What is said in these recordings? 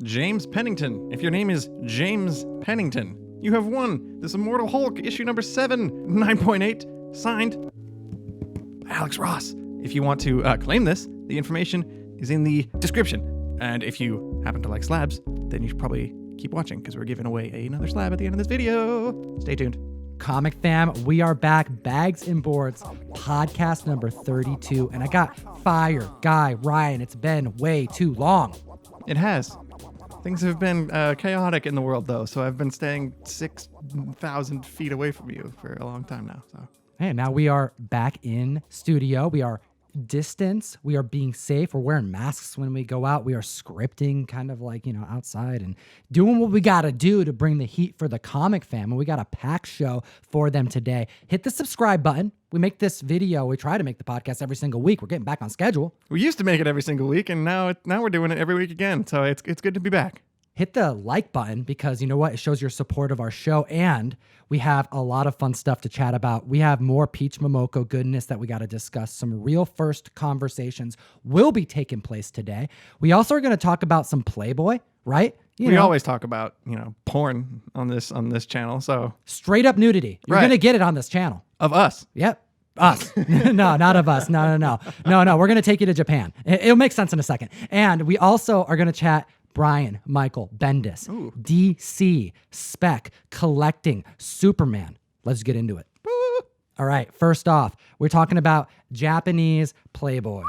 James Pennington. If your name is James Pennington, you have won this Immortal Hulk issue number 7, 9.8, signed Alex Ross. If you want to claim this, the information is in the description. And if you happen to like slabs, then you should probably keep watching because we're giving away another slab at the end of this video. Stay tuned. Comic fam, we are back. Bags and Boards, podcast number 32. And I got fire, Guy, Ryan. It's been way too long. It has. Things have been chaotic in the world, though, so I've been staying 6,000 feet away from you for a long time now. So, hey, now we are back in studio. We are distance. We are being safe. We're wearing masks when we go out. We are scripting kind of like, outside and doing what we got to do to bring the heat for the comic fam. And we got a packed show for them today. Hit the subscribe button. We make this video. We try to make the podcast every single week. We're getting back on schedule. We used to make it every single week, and now we're doing it every week again. So it's good to be back. Hit the like button because you know what? It shows your support of our show, and we have a lot of fun stuff to chat about. We have more Peach Momoko goodness that we got to discuss. Some RealFirsts conversations will be taking place today. We also are going to talk about some Playboy, right? We always talk about, porn on this channel. So straight up nudity. You're going to get it on this channel. Of us. Yep. Us. No, not of us. No. We're going to take you to Japan. It'll make sense in a second. And we also are going to chat Brian, Michael, Bendis, Ooh. DC, Spec, collecting, Superman. Let's get into it. Woo. All right, first off, we're talking about Japanese Playboys.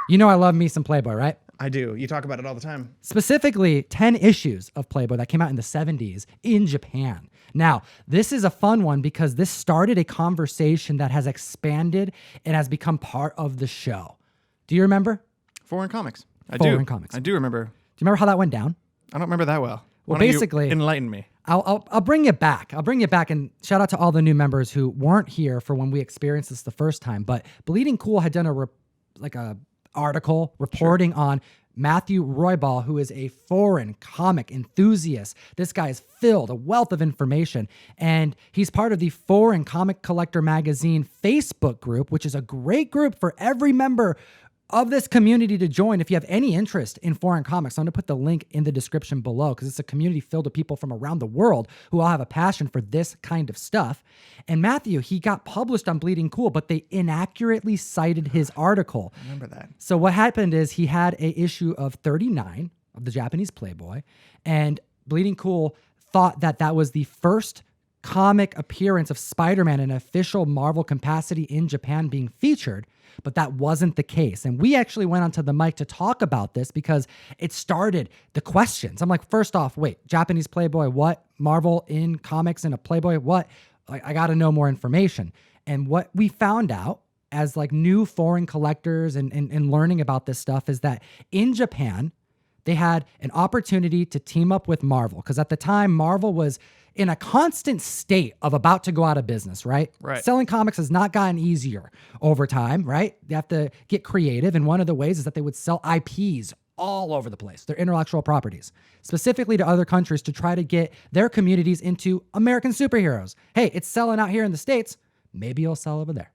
You know I love me some Playboy, right? I do. You talk about it all the time. Specifically, 10 issues of Playboy that came out in the 70s in Japan. Now, this is a fun one because this started a conversation that has expanded and has become part of the show. Do you remember? Foreign comics. Foreign comics. I do remember. Do you remember how that went down? I don't remember that well. Well, basically, enlighten me. I'll bring you back. I'll bring you back, and shout out to all the new members who weren't here for when we experienced this the first time. But Bleeding Cool had done a article reporting on Matthew Roybal, who is a foreign comic enthusiast. This guy is filled a wealth of information, and he's part of the Foreign Comic Collector Magazine Facebook group, which is a great group for every member of this community to join if you have any interest in foreign comics. I'm going to put the link in the description below because it's a community filled with people from around the world who all have a passion for this kind of stuff. And Matthew, he got published on Bleeding Cool, but they inaccurately cited his article. I remember that. So what happened is he had an issue of 39 of the Japanese Playboy, and Bleeding Cool thought that was the first comic appearance of Spider-Man in an official Marvel capacity in Japan being featured. But that wasn't the case. And we actually went onto the mic to talk about this because it started the questions. I'm like, first off, wait, Japanese Playboy, what? Marvel in comics in a Playboy, what? I got to know more information. And what we found out as like new foreign collectors and learning about this stuff is that in Japan, they had an opportunity to team up with Marvel. Because at the time, Marvel was in a constant state of about to go out of business, right? Right. Selling comics has not gotten easier over time, right? They have to get creative. And one of the ways is that they would sell IPs all over the place, their intellectual properties, specifically to other countries to try to get their communities into American superheroes. Hey, it's selling out here in the States. Maybe it'll sell over there.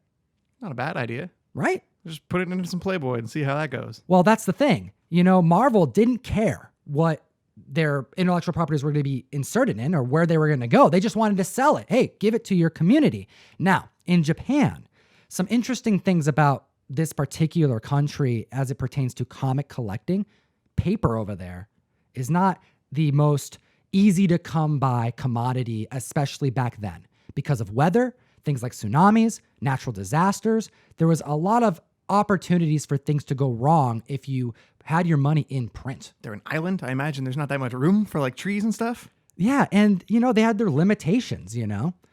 Not a bad idea. Right? Just put it into some Playboy and see how that goes. Well, that's the thing. Marvel didn't care what their intellectual properties were going to be inserted in or where they were going to go. They just wanted to sell it. Hey, give it to your community. Now, in Japan, some interesting things about this particular country as it pertains to comic collecting. Paper over there is not the most easy to come by commodity, especially back then. Because of weather, things like tsunamis, natural disasters, there was a lot of opportunities for things to go wrong if you had your money in print. They're an island. I imagine there's not that much room for like trees and stuff. Yeah. And, they had their limitations,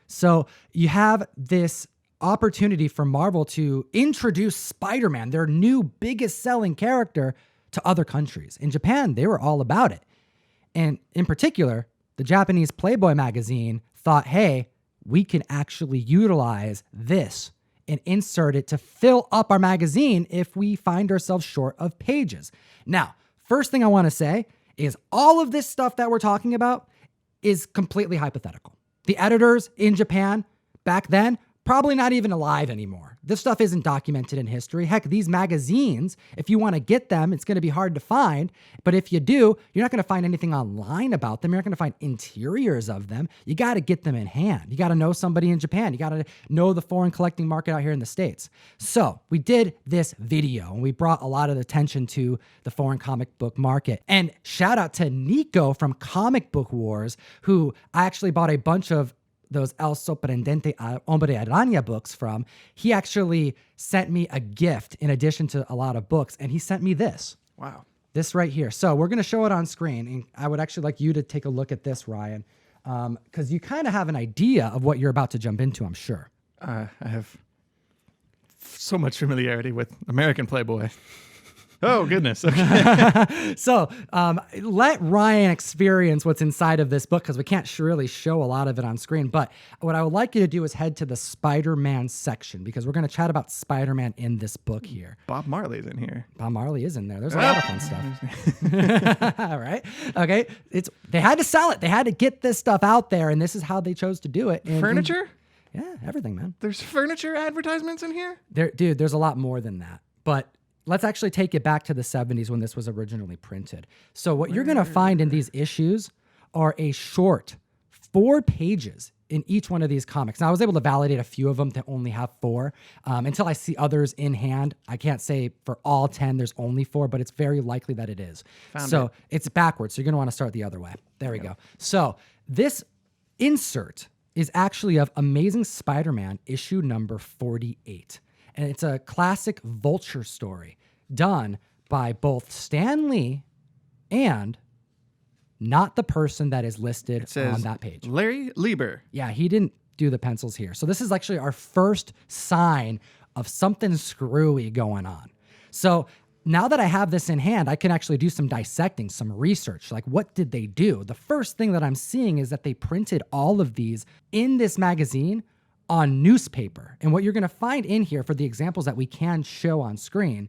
So you have this opportunity for Marvel to introduce Spider-Man, their new biggest selling character, to other countries. In Japan, they were all about it. And in particular, the Japanese Playboy magazine thought, hey, we can actually utilize this and insert it to fill up our magazine if we find ourselves short of pages. Now, first thing I want to say is all of this stuff that we're talking about is completely hypothetical. The editors in Japan back then, probably not even alive anymore. this stuff isn't documented in history. Heck, these magazines, if you want to get them, it's going to be hard to find. But if you do, you're not going to find anything online about them. You're not going to find interiors of them. You got to get them in hand. You got to know somebody in Japan. You got to know the foreign collecting market out here in the States. So we did this video and we brought a lot of attention to the foreign comic book market. And shout out to Nico from Comic Book Wars, who I actually bought a bunch of those El Sorprendente Hombre Araña books from. He actually sent me a gift in addition to a lot of books, and he sent me this. Wow. This right here. So we're going to show it on screen, and I would actually like you to take a look at this, Ryan, because you kind of have an idea of what you're about to jump into, I'm sure. I have so much familiarity with American Playboy. Oh, goodness. Okay. So let Ryan experience what's inside of this book, because we can't really show a lot of it on screen. But what I would like you to do is head to the Spider-Man section, because we're going to chat about Spider-Man in this book here. Bob Marley's in here. Bob Marley is in there. There's a lot of fun stuff. All right. Okay. They had to sell it. They had to get this stuff out there, and this is how they chose to do it. Furniture? Yeah, everything, man. There's furniture advertisements in here? Dude, there's a lot more than that. But let's actually take it back to the 70s when this was originally printed. So what you're going to find in these issues are a short 4 pages in each one of these comics. Now, I was able to validate a few of them to only have 4. Until I see others in hand, I can't say for all 10 there's only 4, but it's very likely that it is. It's backwards, so you're going to want to start the other way. There we go. So this insert is actually of Amazing Spider-Man issue number 48. And it's a classic Vulture story done by both Stan Lee and not the person that is listed on that page. Larry Lieber. Yeah, he didn't do the pencils here. So this is actually our first sign of something screwy going on. So now that I have this in hand, I can actually do some dissecting, some research. Like, what did they do? The first thing that I'm seeing is that they printed all of these in this magazine on newspaper. And what you're going to find in here for the examples that we can show on screen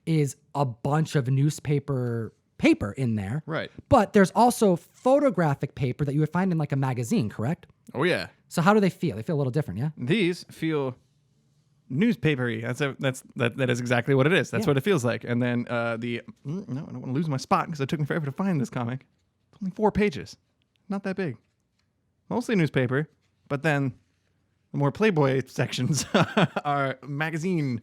is a bunch of newspaper paper in there. Right. But there's also photographic paper that you would find in like a magazine, correct? Oh, yeah. So how do they feel? They feel a little different, yeah? These feel newspapery. That is exactly what it is. That's what it feels like. And then no, I don't want to lose my spot because it took me forever to find this comic. It's only 4 pages. Not that big. Mostly newspaper, but then the more Playboy sections are magazine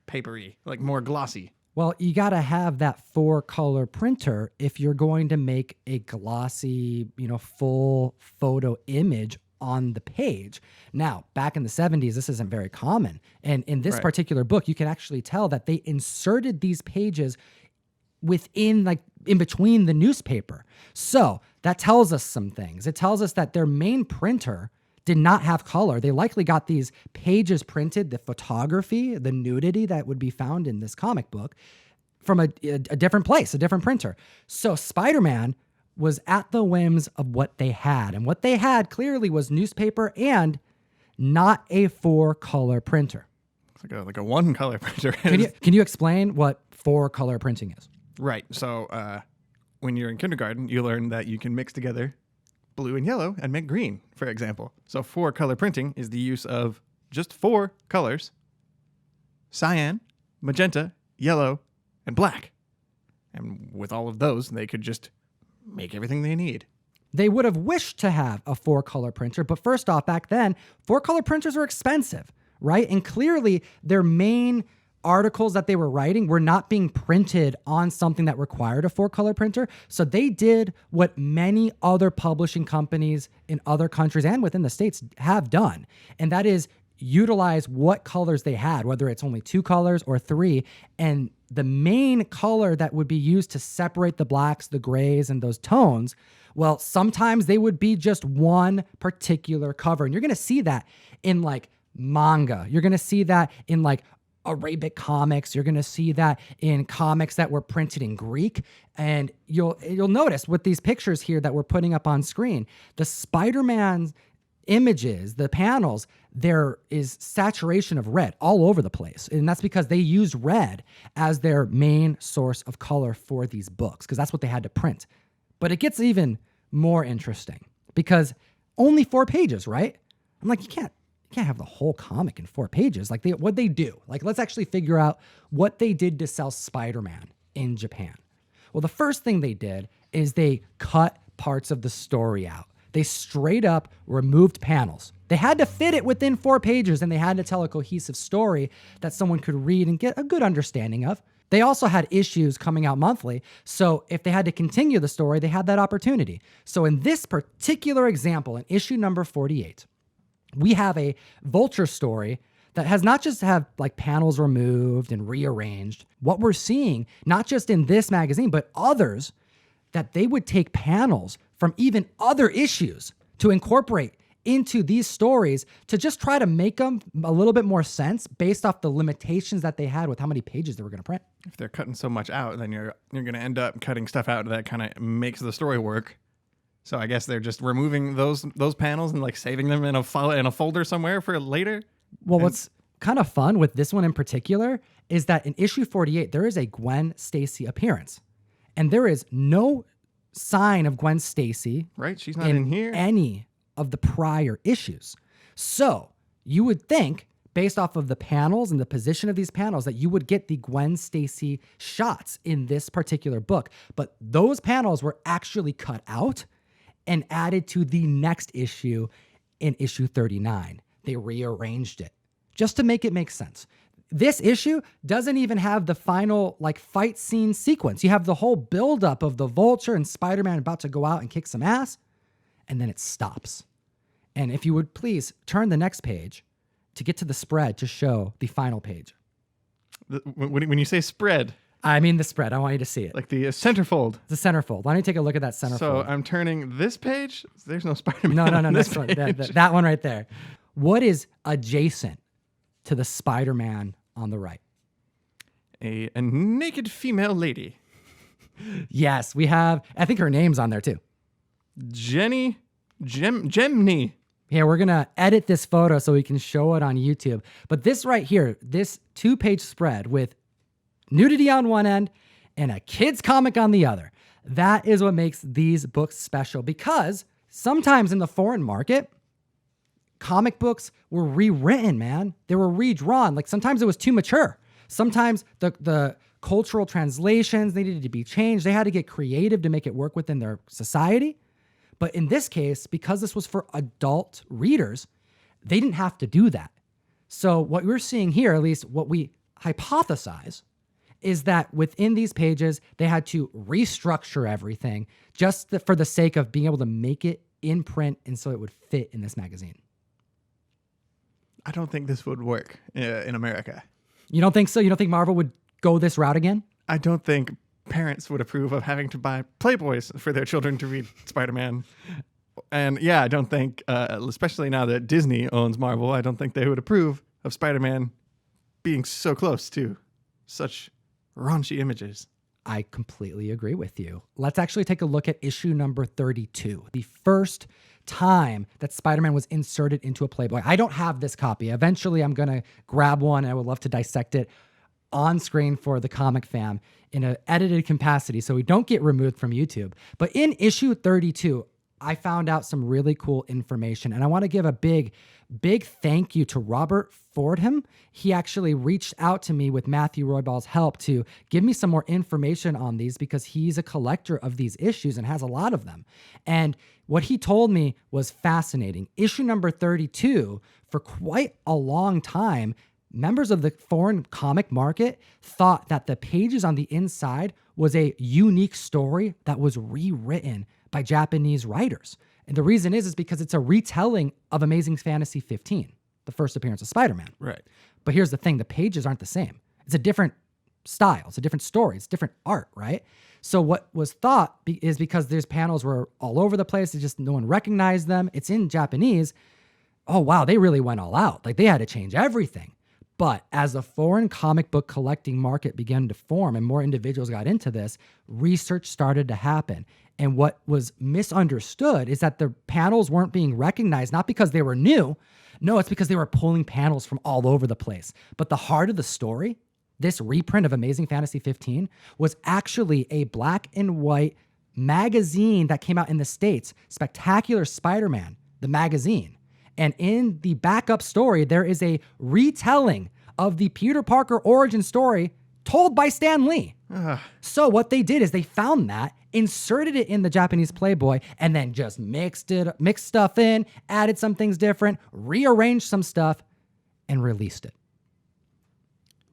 papery, like more glossy. Well, you got to have that 4-color printer if you're going to make a glossy, full photo image on the page. Now, back in the 70s, this isn't very common. And in this particular book, you can actually tell that they inserted these pages in between the newspaper. So that tells us some things. It tells us that their main printer did not have color. They likely got these pages printed, the photography, the nudity that would be found in this comic book from a different place, a different printer. So Spider-Man was at the whims of what they had. And what they had clearly was newspaper and not a 4-color printer. It's like a 1-color printer. Can you explain what 4-color printing is? Right. So when you're in kindergarten, you learn that you can mix together blue and yellow and make green, for example. So 4-color printing is the use of just 4 colors: cyan, magenta, yellow, and black. And with all of those, they could just make everything they need. They would have wished to have a 4-color printer, but first off, back then, 4-color printers were expensive, right? And clearly, their main articles that they were writing were not being printed on something that required a 4-color printer. So they did what many other publishing companies in other countries and within the States have done, and that is utilize what colors they had, whether it's only 2 colors or 3, and the main color that would be used to separate the blacks, the grays, and those tones, well, sometimes they would be just one particular cover. And you're going to see that in like manga. You're going to see that in like Arabic comics. You're going to see that in comics that were printed in Greek. And you'll notice with these pictures here that we're putting up on screen, the Spider-Man images, the panels, there is saturation of red all over the place. And that's because they used red as their main source of color for these books, because that's what they had to print. But it gets even more interesting because only 4 pages, right? I'm like, you you can't have the whole comic in 4 pages. Like, what'd they do? Like, let's actually figure out what they did to sell Spider-Man in Japan. Well, the first thing they did is they cut parts of the story out. They straight up removed panels. They had to fit it within 4 pages, and they had to tell a cohesive story that someone could read and get a good understanding of. They also had issues coming out monthly, so if they had to continue the story, they had that opportunity. So in this particular example, in issue number 48, we have a Vulture story that has not just have like panels removed and rearranged. What we're seeing, not just in this magazine, but others, that they would take panels from even other issues to incorporate into these stories to just try to make them a little bit more sense based off the limitations that they had with how many pages they were going to print. If they're cutting so much out, then you're going to end up cutting stuff out that kind of makes the story work. So I guess they're just removing those panels and like saving them in a folder somewhere for later. Well, what's kind of fun with this one in particular is that in issue 48, there is a Gwen Stacy appearance. And there is no sign of Gwen Stacy. Right? She's not in here. Any of the prior issues. So you would think, based off of the panels and the position of these panels, that you would get the Gwen Stacy shots in this particular book. But those panels were actually cut out and added to the next issue in issue 39. They rearranged it just to make it make sense. This issue doesn't even have the final like fight scene sequence. You have the whole buildup of the Vulture and Spider-Man about to go out and kick some ass, and then it stops. And if you would please turn the next page to get to the spread to show the final page. When you say spread, I mean the spread. I want you to see it. like the centerfold. The centerfold. Why don't you take a look at that centerfold? So I'm turning this page. There's no Spider-Man. No, on this next one. page. That one right there. What is adjacent to the Spider-Man on the right? A naked female lady. Yes, we have, I think her name's on there too. Gemini. Here, we're going to edit this photo so we can show it on YouTube. But this right here, this 2-page spread with nudity on one end and a kid's comic on the other, that is what makes these books special, because sometimes in the foreign market, comic books were rewritten, man. They were redrawn. Like sometimes it was too mature. Sometimes the cultural translations needed to be changed. They had to get creative to make it work within their society. But in this case, because this was for adult readers, they didn't have to do that. So what we're seeing here, at least what we hypothesize, is that within these pages, they had to restructure everything just for the sake of being able to make it in print and so it would fit in this magazine. I don't think this would work in America. You don't think so? You don't think Marvel would go this route again? I don't think parents would approve of having to buy Playboys for their children to read Spider-Man. And yeah, I don't think, especially now that Disney owns Marvel, I don't think they would approve of Spider-Man being so close to such raunchy images. I completely agree with you. Let's actually take a look at issue number 32, the first time that Spider-Man was inserted into a Playboy. I don't have this copy. Eventually, I'm going to grab one. I would love to dissect it on screen for the comic fam in an edited capacity so we don't get removed from YouTube. But in issue 32, I found out some really cool information, and I want to give a big thank you to Robert Fordham. He actually reached out to me with Matthew Royball's help to give me some more information on these because he's a collector of these issues and has a lot of them. And what he told me was fascinating. Issue number 32, for quite a long time, members of the foreign comic market thought that the pages on the inside was a unique story that was rewritten by Japanese writers. And the reason is because it's a retelling of Amazing Fantasy 15, the first appearance of Spider-Man. Right. But here's the thing, the pages aren't the same. It's a different style, it's a different story, it's different art, right? So what was thought is because these panels were all over the place, it just no one recognized them, it's in Japanese, oh wow, they really went all out. Like they had to change everything. But as the foreign comic book collecting market began to form and more individuals got into this, research started to happen. And what was misunderstood is that the panels weren't being recognized, not because they were new. No, it's because they were pulling panels from all over the place. But the heart of the story, this reprint of Amazing Fantasy 15, was actually a black and white magazine that came out in the States, Spectacular Spider-Man, the magazine. And in the backup story, there is a retelling of the Peter Parker origin story told by Stan Lee. So what they did is they found that, inserted it in the Japanese Playboy, and then just mixed stuff in, added some things different, rearranged some stuff, and released it.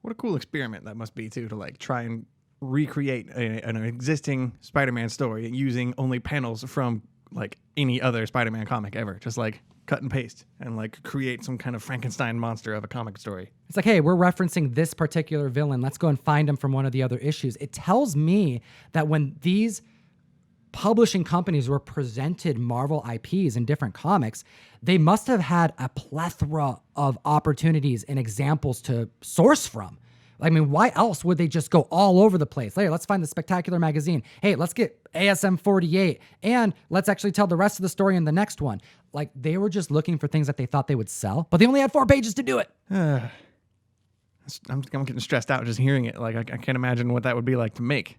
What a cool experiment that must be, too, to like try and recreate an existing Spider-Man story using only panels from like any other Spider-Man comic ever. Just like cut and paste and like create some kind of Frankenstein monster of a comic story. It's like, hey, we're referencing this particular villain. Let's go and find him from one of the other issues. It tells me that when these publishing companies were presented Marvel IPs in different comics, they must have had a plethora of opportunities and examples to source from. I mean, why else would they just go all over the place? Hey, let's find the Spectacular magazine. Hey, let's get ASM 48, and let's actually tell the rest of the story in the next one. Like, they were just looking for things that they thought they would sell, but they only had 4 pages to do it. I'm getting stressed out just hearing it. Like, I can't imagine what that would be like to make.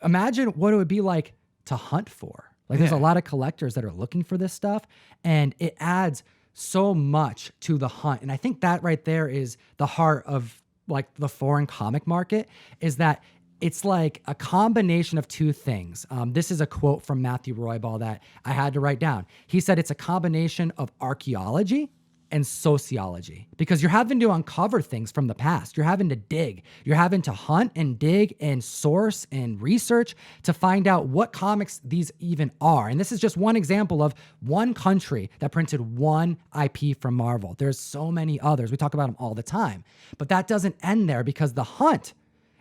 Imagine what it would be like to hunt for. Like, there's a lot of collectors that are looking for this stuff, and it adds so much to the hunt. And I think that right there is the heart of like the foreign comic market, is that it's like a combination of two things. This is a quote from Matthew Roybal that I had to write down. He said it's a combination of archaeology and sociology, because you're having to uncover things from the past. You're having to dig. You're having to hunt and dig and source and research to find out what comics these even are. And this is just one example of one country that printed one IP from Marvel. There's so many others. We talk about them all the time. But that doesn't end there, because the hunt,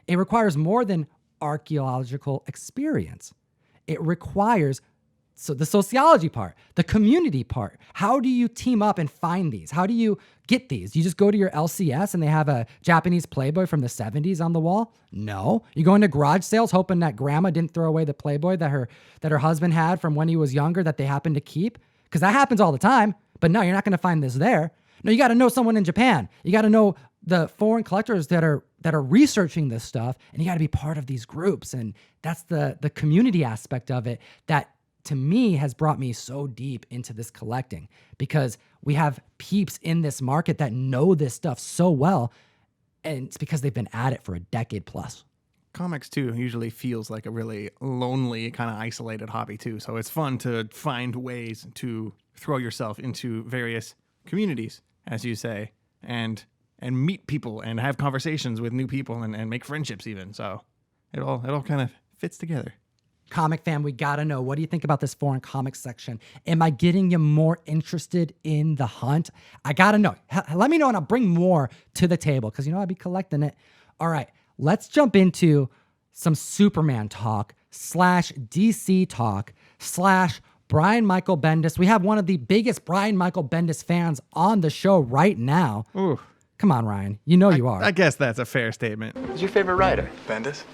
it requires more than archaeological experience. It requires the sociology part, the community part. How do you team up and find these? How do you get these? You just go to your LCS and they have a Japanese Playboy from the 70s on the wall? No. You go into garage sales hoping that grandma didn't throw away the Playboy that her husband had from when he was younger that they happened to keep? Because that happens all the time. But no, you're not going to find this there. No, you got to know someone in Japan. You got to know the foreign collectors that are researching this stuff, and you got to be part of these groups. And that's the community aspect of it that, to me, has brought me so deep into this collecting, because we have peeps in this market that know this stuff so well, and it's because they've been at it for a decade plus. Comics, too, usually feels like a really lonely, kind of isolated hobby, too. So it's fun to find ways to throw yourself into various communities, as you say, and meet people and have conversations with new people and make friendships even. So it all kind of fits together. Comic fan, we gotta know, what do you think about this foreign comics section? Am I getting you more interested in the hunt? I gotta know. Let me know, and I'll bring more to the table, because I'll be collecting it. All right, let's jump into some Superman talk / DC talk / Brian Michael Bendis. We have one of the biggest Brian Michael Bendis fans on the show right now. Ooh. Come on, Ryan. You are. I guess that's a fair statement. Who's your favorite writer? Bendis?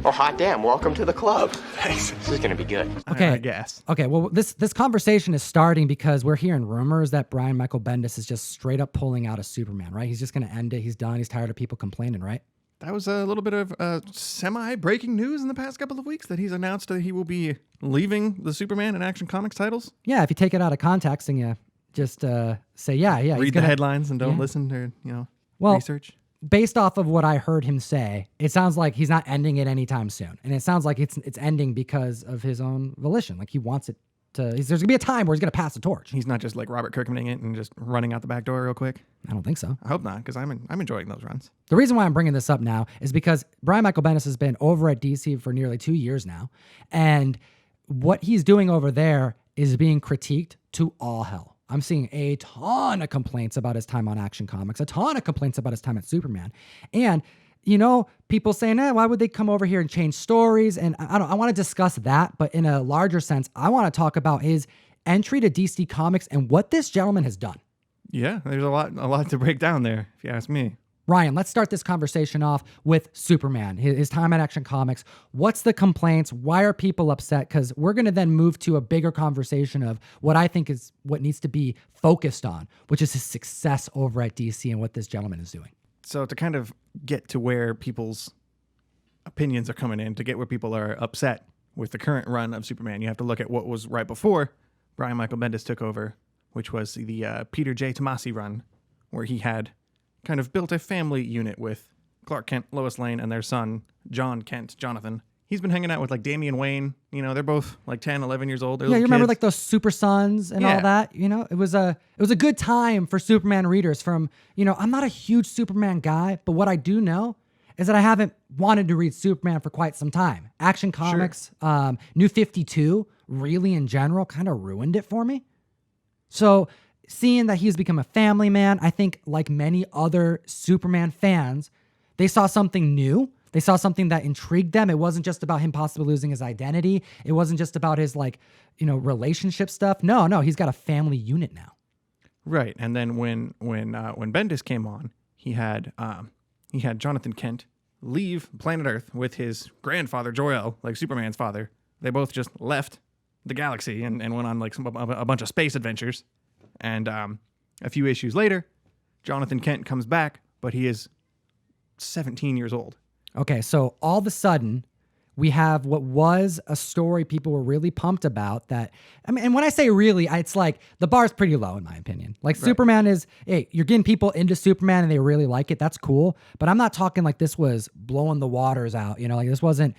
Oh, hot damn. Welcome to the club. Thanks. This is going to be good. Okay. I guess. Okay, well, this conversation is starting because we're hearing rumors that Brian Michael Bendis is just straight up pulling out of Superman, right? He's just going to end it. He's done. He's tired of people complaining, right? That was a little bit of semi-breaking news in the past couple of weeks, that he's announced that he will be leaving the Superman and Action Comics titles. Yeah, if you take it out of context and you just say, yeah. Read the headlines and don't listen to, research. Based off of what I heard him say, it sounds like he's not ending it anytime soon. And it sounds like it's ending because of his own volition. Like, he wants it to, there's going to be a time where he's going to pass the torch. He's not just like Robert Kirkmaning it and just running out the back door real quick. I don't think so. I hope not, because I'm enjoying those runs. The reason why I'm bringing this up now is because Brian Michael Bendis has been over at DC for nearly 2 years now. And what he's doing over there is being critiqued to all hell. I'm seeing a ton of complaints about his time on Action Comics, a ton of complaints about his time at Superman. And, people saying, why would they come over here and change stories? And I want to discuss that, but in a larger sense, I want to talk about his entry to DC Comics and what this gentleman has done. Yeah, there's a lot to break down there, if you ask me. Ryan, let's start this conversation off with Superman, his time at Action Comics. What's the complaints? Why are people upset? Because we're going to then move to a bigger conversation of what I think is what needs to be focused on, which is his success over at DC and what this gentleman is doing. So to kind of get to where people's opinions are coming in, to get where people are upset with the current run of Superman, you have to look at what was right before Brian Michael Bendis took over which was the Peter J. Tomasi run, where he had kind of built a family unit with Clark Kent, Lois Lane, and their son, John Kent, Jonathan. He's been hanging out with like Damian Wayne. You know, they're both like 10, 11 years old. Yeah, you remember like those Super Sons and all that? You know, it was a good time for Superman readers from, you know, I'm not a huge Superman guy, but what I do know is that I haven't wanted to read Superman for quite some time. Action Comics, New 52, really in general, kind of ruined it for me. So seeing that he's become a family man, I think like many other Superman fans, they saw something new. They saw something that intrigued them. It wasn't just about him possibly losing his identity. It wasn't just about his like, you know, relationship stuff. No, he's got a family unit now. Right. And then when Bendis came on, he had Jonathan Kent leave planet Earth with his grandfather, Jor-El, like Superman's father. They both just left the galaxy and went on like a bunch of space adventures. And a few issues later, Jonathan Kent comes back, but he is 17 years old. Okay, so all of a sudden, we have what was a story people were really pumped about that, I mean, and when I say really, it's like the bar's pretty low in my opinion. Like right. Superman is, hey, you're getting people into Superman and they really like it. That's cool. But I'm not talking like this was blowing the waters out, you know, like this wasn't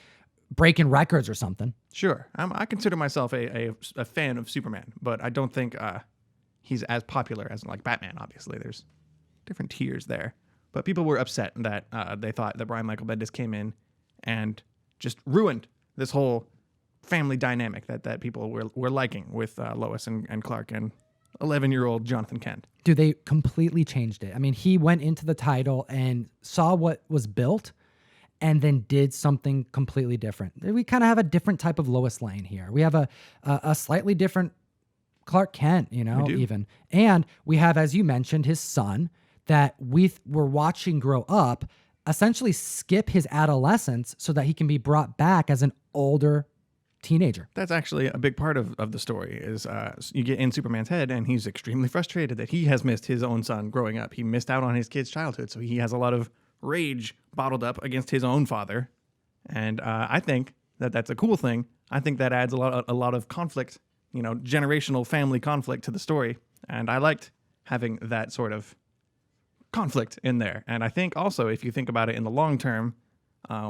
breaking records or something. Sure. I consider myself a fan of Superman, but I don't think he's as popular as like Batman, obviously. There's different tiers there. But people were upset that they thought that Brian Michael Bendis came in and just ruined this whole family dynamic that people were liking with Lois and Clark and 11-year-old Jonathan Kent. Dude, they completely changed it. I mean, he went into the title and saw what was built and then did something completely different. We kind of have a different type of Lois Lane here. We have a slightly different Clark Kent, you know, even. And we have, as you mentioned, his son that we were watching grow up, essentially skip his adolescence so that he can be brought back as an older teenager. That's actually a big part of the story is you get in Superman's head and he's extremely frustrated that he has missed his own son growing up. He missed out on his kid's childhood, so he has a lot of rage bottled up against his own father. And I think that that's a cool thing. I think that adds a lot of conflict, you know, generational family conflict to the story. And I liked having that sort of conflict in there. And I think also, if you think about it in the long term,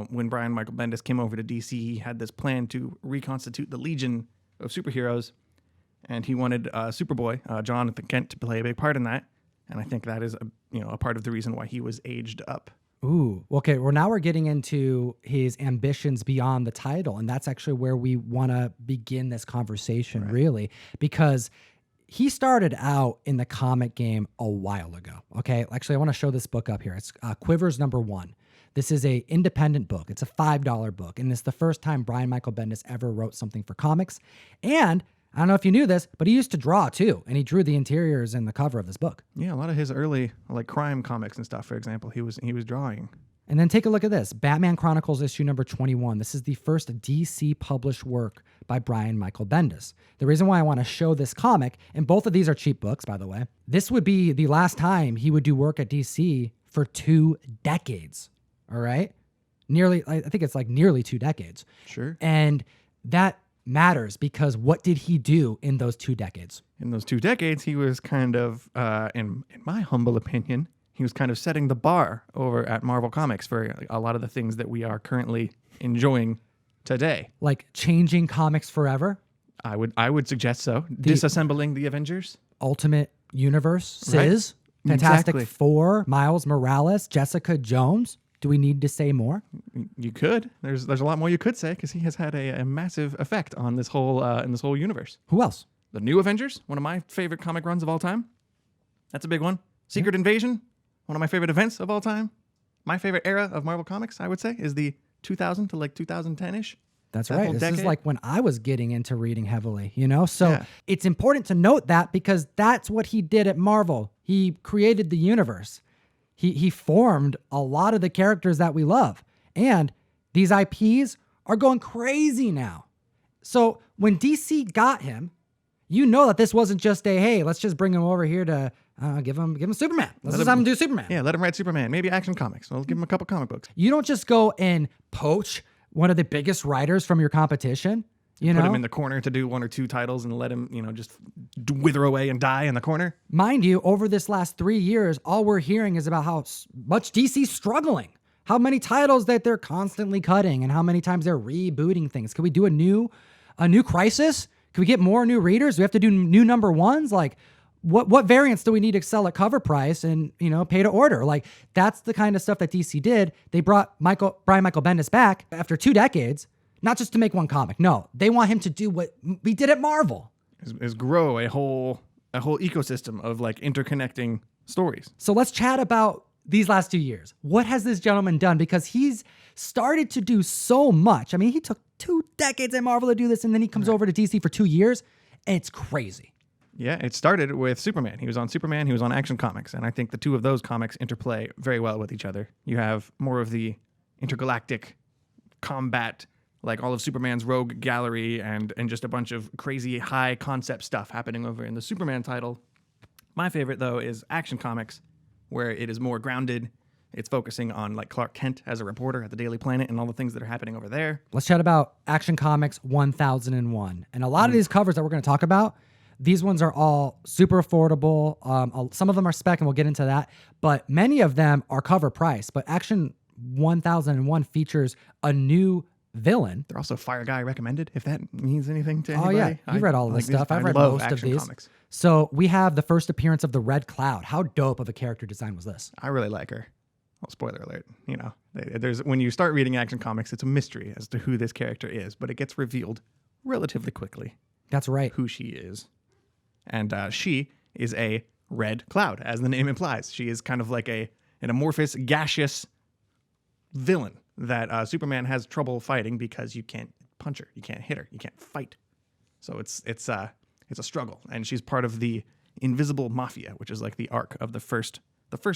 when Brian Michael Bendis came over to DC, he had this plan to reconstitute the Legion of superheroes, and he wanted Superboy, Jonathan Kent, to play a big part in that. And I think that is a part of the reason why he was aged up. Ooh, okay. Well, now we're getting into his ambitions beyond the title, and that's actually where we want to begin this conversation, right. Really, because he started out in the comic game a while ago, okay? Actually, I want to show this book up here. It's Quivers #1. This is a independent book. It's a $5 book, and it's the first time Brian Michael Bendis ever wrote something for comics. And I don't know if you knew this, but he used to draw too, and he drew the interiors and the cover of this book. Yeah, a lot of his early like crime comics and stuff, for example, he was drawing. And then take a look at this, Batman Chronicles issue number 21. This is the first DC published work by Brian Michael Bendis. The reason why I want to show this comic, and both of these are cheap books, by the way, this would be the last time he would do work at DC for 2 decades, all right? I think it's like nearly 2 decades. Sure. And that matters because what did he do in those 2 decades? In those 2 decades, he was kind of, in my humble opinion, he was kind of setting the bar over at Marvel Comics for a lot of the things that we are currently enjoying today. Like changing comics forever? I would suggest so. Disassembling the Avengers. Ultimate Universe, Sis, right. Fantastic Exactly. Four, Miles Morales, Jessica Jones. Do we need to say more? You could. There's a lot more you could say because he has had a massive effect on this whole universe. Who else? The New Avengers, one of my favorite comic runs of all time. That's a big one. Secret Invasion. One of my favorite events of all time. My favorite era of Marvel Comics, I would say, is the 2000 to like 2010-ish. That's right. This is like when I was getting into reading heavily, you know? So yeah. It's important to note that because that's what he did at Marvel. He created the universe. He formed a lot of the characters that we love. And these IPs are going crazy now. So when DC got him, you know that this wasn't just hey, let's just bring him over here to give him Superman. Let's just have him do Superman. Yeah, let him write Superman. Maybe Action Comics. We'll give him a couple comic books. You don't just go and poach one of the biggest writers from your competition. You Put know? him in the corner to do 1 or 2 titles and let him, just wither away and die in the corner. Mind you, over this last 3 years, all we're hearing is about how much DC's struggling, how many titles that they're constantly cutting, and how many times they're rebooting things. Could we do a new Crisis? Could we get more new readers? Do we have to do new number ones? Like, what variants do we need to sell at cover price and, pay to order? Like, that's the kind of stuff that DC did. They brought Brian Michael Bendis back after 2 decades, not just to make one comic. No, they want him to do what we did at Marvel. Is grow a whole ecosystem of like interconnecting stories. So let's chat about these last 2 years. What has this gentleman done? Because he's started to do so much. I mean, he took 2 decades at Marvel to do this, and then he comes over to DC for 2 years, and it's crazy. Yeah, it started with Superman. He was on Superman, he was on Action Comics, and I think the 2 of those comics interplay very well with each other. You have more of the intergalactic combat, like all of Superman's rogue gallery and just a bunch of crazy high concept stuff happening over in the Superman title. My favorite, though, is Action Comics, where it is more grounded. It's focusing on like Clark Kent as a reporter at the Daily Planet and all the things that are happening over there. Let's chat about Action Comics 1001. And a lot of these covers that we're going to talk about, these ones are all super affordable. Some of them are spec, and we'll get into that. But many of them are cover price. But Action 1001 features a new villain. They're also Fire Guy recommended, if that means anything to anybody. Oh, yeah. You've read all of this stuff. I've read most of these. Comics. So we have the first appearance of the Red Cloud. How dope of a character design was this? I really like her. Well, spoiler alert. There's when you start reading Action Comics, it's a mystery as to who this character is, but it gets revealed relatively quickly. That's right. Who she is. And she is a red cloud, as the name implies. She is kind of like an amorphous, gaseous villain that Superman has trouble fighting because you can't punch her, you can't hit her, you can't fight. So it's a struggle, and she's part of the Invisible Mafia, which is like the arc of the first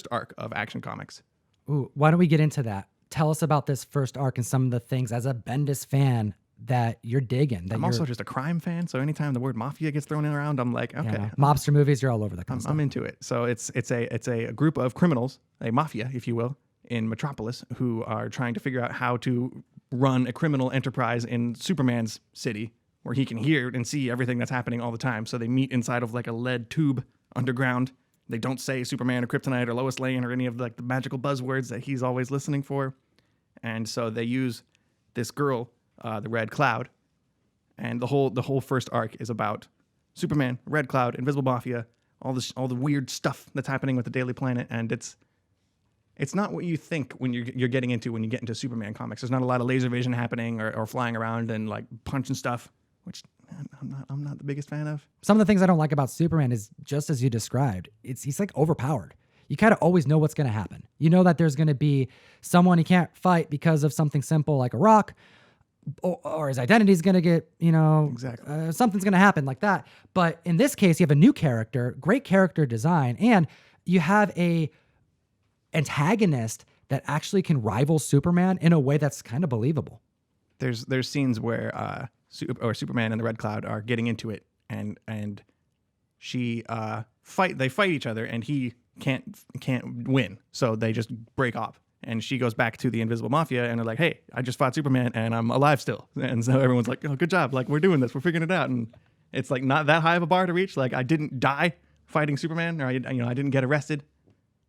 arc of Action Comics. Ooh, why don't we get into that? Tell us about this first arc and some of the things as a Bendis fan that you're digging. I'm also just a crime fan, so anytime the word mafia gets thrown around, I'm like, okay. Yeah, mobster movies, you're all over that kind of stuff. I'm into it. So it's a group of criminals, a mafia, if you will, in Metropolis, who are trying to figure out how to run a criminal enterprise in Superman's city, where he can hear and see everything that's happening all the time. So they meet inside of like a lead tube underground. They don't say Superman or Kryptonite or Lois Lane or any of like the magical buzzwords that he's always listening for. And so they use this girl, the Red Cloud, and the whole first arc is about Superman, Red Cloud, Invisible Mafia, all the weird stuff that's happening with the Daily Planet, and it's not what you think when you're getting into when you get into Superman comics. There's not a lot of laser vision happening or flying around and like punching stuff, which I'm not the biggest fan of. Some of the things I don't like about Superman is just as you described. He's like overpowered. You kind of always know what's going to happen. You know that there's going to be someone he can't fight because of something simple like a rock, or his identity is going to get, exactly. Something's going to happen like that. But in this case, you have a new character, great character design, and you have a antagonist that actually can rival Superman in a way that's kind of believable. There's scenes where Superman and the Red Cloud are getting into it, and they fight each other, and he can't win, so they just break off. And she goes back to the Invisible Mafia, and they're like, "Hey, I just fought Superman, and I'm alive still." And so everyone's like, "Oh, good job! Like, we're doing this, we're figuring it out." And it's like not that high of a bar to reach. Like, I didn't die fighting Superman, or I didn't get arrested.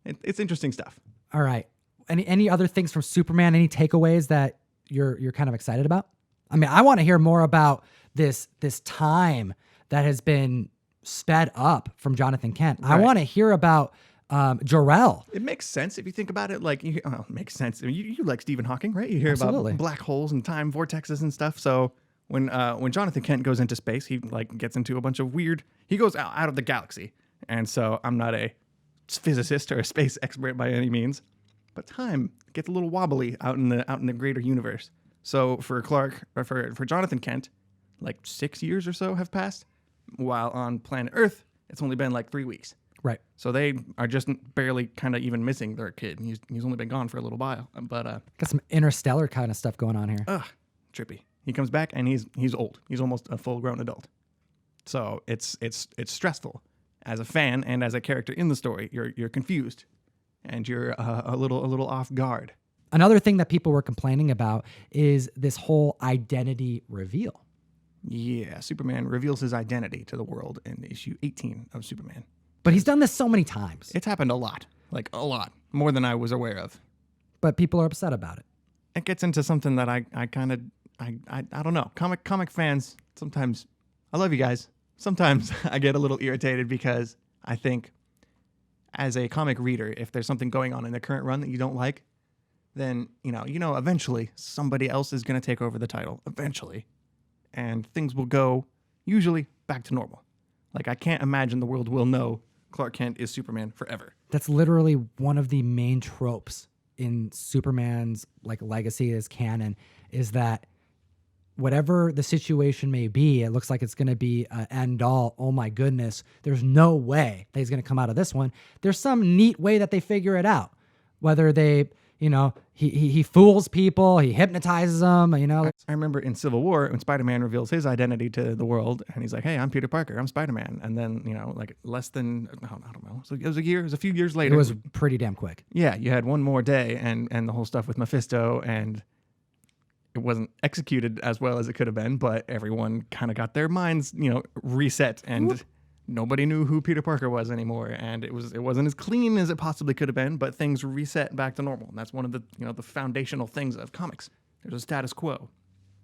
It's interesting stuff. All right. Any other things from Superman? Any takeaways that you're kind of excited about? I mean, I want to hear more about this time that has been sped up from Jonathan Kent. Right. I want to hear about Jor-El. It makes sense if you think about it. Like, it makes sense. I mean, you like Stephen Hawking, right? You hear Absolutely. About black holes and time vortexes and stuff. So when Jonathan Kent goes into space, he like gets into a bunch of weird. He goes out of the galaxy, and so I'm not a physicist or a space expert by any means, but time gets a little wobbly out in the greater universe. So for Jonathan Kent, like 6 years or so have passed, while on planet Earth it's only been like 3 weeks. Right. So they are just barely kind of even missing their kid. He's only been gone for a little while, but got some interstellar kind of stuff going on here. Trippy. He comes back and he's old. He's almost a full-grown adult. So it's stressful as a fan and as a character in the story. You're confused, and you're a little off guard. Another thing that people were complaining about is this whole identity reveal. Yeah, Superman reveals his identity to the world in issue 18 of Superman. But he's done this so many times. It's happened a lot, like a lot, more than I was aware of. But people are upset about it. It gets into something that I don't know. Comic fans, sometimes, I love you guys. Sometimes I get a little irritated because I think as a comic reader, if there's something going on in the current run that you don't like, then, eventually somebody else is going to take over the title, eventually. And things will go, usually, back to normal. Like, I can't imagine the world will know Clark Kent is Superman forever. That's literally one of the main tropes in Superman's legacy as canon, is that whatever the situation may be, it looks like it's going to be an end all. Oh my goodness, there's no way that he's going to come out of this one. There's some neat way that they figure it out. Whether they, he fools people, he hypnotizes them, I remember in Civil War when Spider-Man reveals his identity to the world and he's like, hey, I'm Peter Parker, I'm Spider-Man. And then, less than, I don't know. So it was a few years later. It was pretty damn quick. Yeah, you had one more day and the whole stuff with Mephisto, and it wasn't executed as well as it could have been, but everyone kind of got their minds, reset, and nobody knew who Peter Parker was anymore. And it wasn't as clean as it possibly could have been, but things reset back to normal. And that's one of the, the foundational things of comics. There's a status quo.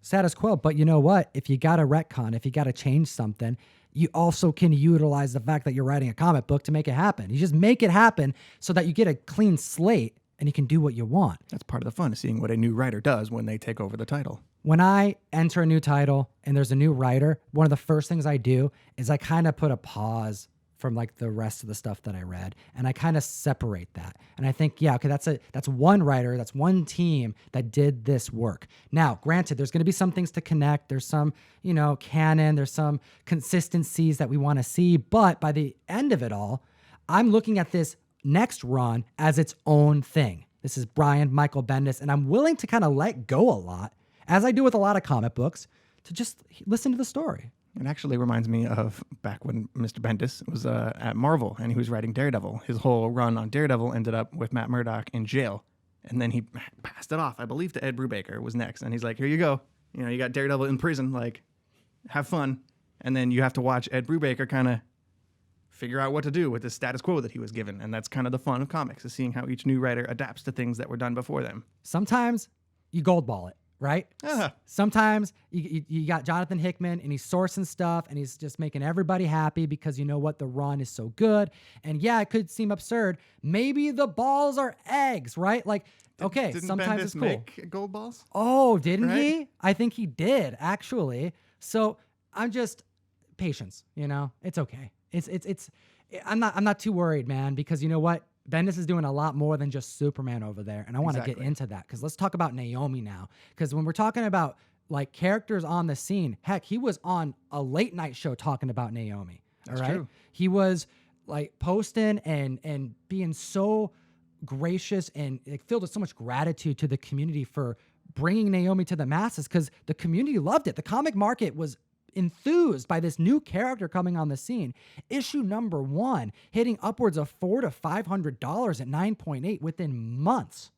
Status quo, but you know what? If you got to retcon, if you got to change something, you also can utilize the fact that you're writing a comic book to make it happen. You just make it happen so that you get a clean slate and you can do what you want. That's part of the fun, seeing what a new writer does when they take over the title. When I enter a new title and there's a new writer, one of the first things I do is I kind of put a pause from the rest of the stuff that I read, and I kind of separate that. And I think, yeah, okay, that's one writer, that's one team that did this work. Now, granted, there's going to be some things to connect. There's some, canon, there's some consistencies that we want to see, but by the end of it all, I'm looking at this next run as its own thing. This is Brian Michael Bendis, and I'm willing to kind of let go a lot, as I do with a lot of comic books, to just listen to the story. It actually reminds me of back when Mr. Bendis was at Marvel and he was writing Daredevil. His whole run on Daredevil ended up with Matt Murdock in jail, and then he passed it off, I believe, to Ed Brubaker was next, and he's like, here you go. You got Daredevil in prison, have fun. And then you have to watch Ed Brubaker kind of figure out what to do with the status quo that he was given. And that's kind of the fun of comics, is seeing how each new writer adapts to things that were done before them. Sometimes you goldball it, right? Sometimes you got Jonathan Hickman and he's sourcing stuff and he's just making everybody happy because you know what? The run is so good. And yeah, it could seem absurd. Maybe the balls are eggs, right? Okay, didn't sometimes Bendis it's cool. make gold balls? Oh, didn't right? he? I think he did, actually. So I'm just patience, It's okay. I'm not too worried, man, because you know what? Bendis is doing a lot more than just Superman over there, and I want to get into that, because let's talk about Naomi now. Because when we're talking about characters on the scene, heck, he was on a late night show talking about Naomi. That's all right, true. He was posting and being so gracious and filled with so much gratitude to the community for bringing Naomi to the masses, because the community loved it. The comic market was enthused by this new character coming on the scene. Issue number 1 hitting upwards of $400 to $500 at 9.8 within months.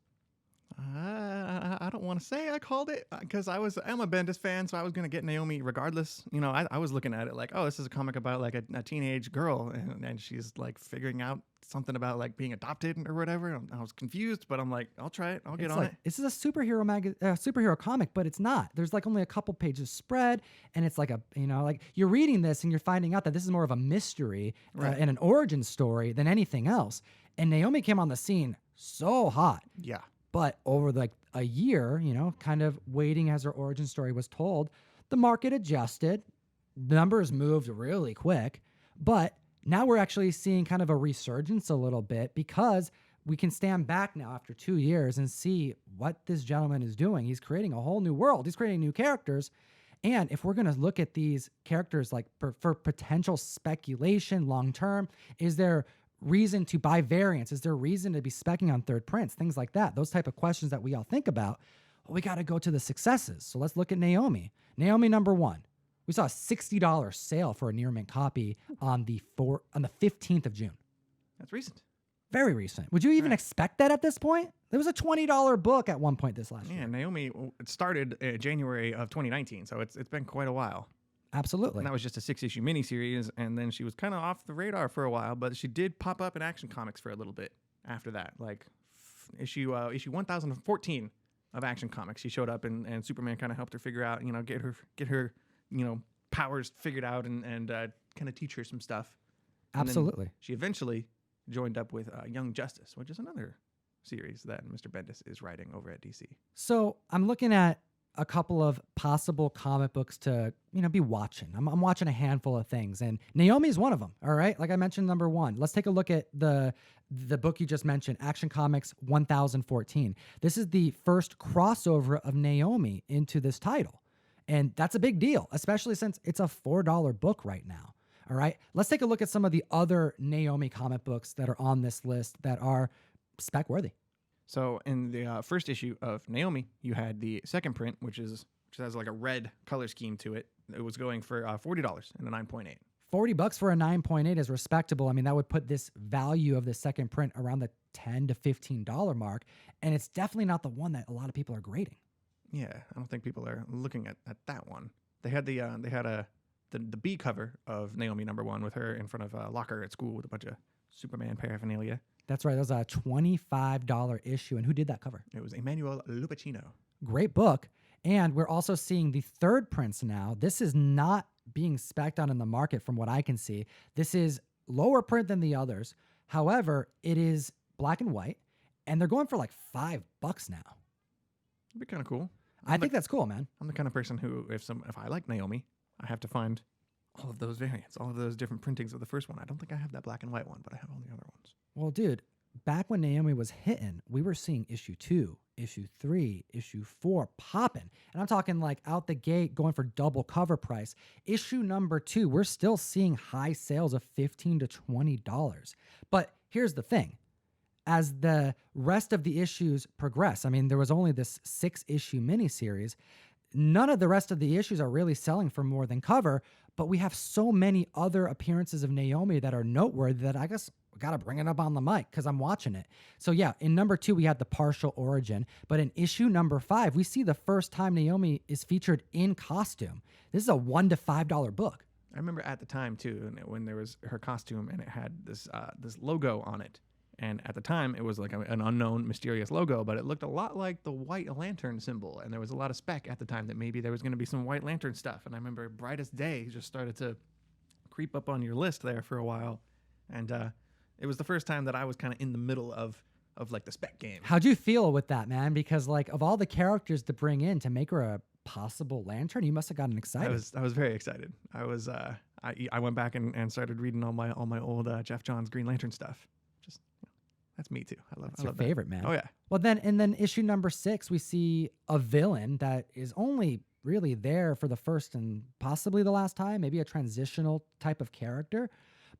I don't want to say I called it, because I'm a Bendis fan, so I was going to get Naomi regardless. I was looking at it this is a comic about a teenage girl, and she's figuring out something about being adopted or whatever. I was confused, but I'm like, I'll try it. I'll get on it. This is a superhero comic, but it's not. There's only a couple pages spread, and it's you're reading this and you're finding out that this is more of a mystery and an origin story than anything else. And Naomi came on the scene so hot. Yeah. But over a year, kind of waiting as her origin story was told, the market adjusted, numbers moved really quick, but now we're actually seeing kind of a resurgence a little bit, because we can stand back now after 2 years and see what this gentleman is doing. He's creating a whole new world. He's creating new characters. And if we're going to look at these characters for potential speculation long-term, is there reason to buy variants? Is there reason to be speccing on third prints? Things like that. Those type of questions that we all think about. Well, we got to go to the successes. So let's look at Naomi. Naomi number 1. We saw a $60 sale for a near mint copy on the 15th of June. That's recent. Very recent. Would you even expect that at this point? There was a $20 book at one point this last year. Yeah, Naomi, it started January of 2019, so it's been quite a while. Absolutely. And that was just a 6-issue miniseries, and then she was kind of off the radar for a while, but she did pop up in Action Comics for a little bit after that. Like issue 1014 of Action Comics, she showed up, and Superman kind of helped her figure out, get her, powers figured out, and kind of teach her some stuff. And Absolutely. then she eventually joined up with Young Justice, which is another series that Mr. Bendis is writing over at DC. So I'm looking at a couple of possible comic books to, be watching. I'm watching a handful of things, and Naomi is one of them. All right. Like I mentioned, number one, let's take a look at the book you just mentioned, Action Comics 1014. This is the first crossover of Naomi into this title. And that's a big deal, especially since it's a $4 book right now. All right. Let's take a look at some of the other Naomi comic books that are on this list that are spec worthy. So in the first issue of Naomi, you had the second print, which has like a red color scheme to it. It was going for $40 and a 9.8. $40 for a 9.8 is respectable. I mean, that would put this value of the second print around the $10 to $15 mark, and it's definitely not the one that a lot of people are grading. Yeah, I don't think people are looking at that one. They had the B cover of Naomi #1 with her in front of a locker at school with a bunch of Superman paraphernalia. That's right. That was a $25 issue. And who did that cover? It was Emmanuel Lupacchino. Great book. And we're also seeing the third prints now. This is not being spec'd on in the market from what I can see. This is lower print than the others. However, it is black and white, and they're going for like $5 now. It'd be kind of cool. I think that's cool, man. I'm the kind of person who, if I like Naomi, I have to find all of those variants, all of those different printings of the first one. I don't think I have that black and white one, but I have all the other ones. Well, dude, back when Naomi was hitting, we were seeing issue 2, issue 3, issue 4 popping. And I'm talking like out the gate going for double cover price. Issue number 2, we're still seeing high sales of $15 to $20. But here's the thing. As the rest of the issues progress, I mean, there was only this 6-issue miniseries. None of the rest of the issues are really selling for more than cover, but we have so many other appearances of Naomi that are noteworthy that I guess we got to bring it up on the mic because I'm watching it. So yeah, in number 2, we had the partial origin, but in issue number 5, we see the first time Naomi is featured in costume. This is a $1 to $5 book. I remember at the time too, when there was her costume and it had this logo on it. And at the time, it was like an unknown, mysterious logo, but it looked a lot like the White Lantern symbol. And there was a lot of spec at the time that maybe there was going to be some White Lantern stuff. And I remember Brightest Day just started to creep up on your list there for a while. And it was the first time that I was kind of in the middle of like the spec game. How'd you feel with that, man? Because like of all the characters to bring in to make her a possible Lantern, you must have gotten excited. I was very excited. I was I went back and started reading all my old Jeff Johns Green Lantern stuff. Just that's me too. I love your favorite, that. man. Oh yeah. Well, then issue number 6, we see a villain that is only really there for the first and possibly the last time, maybe a transitional type of character.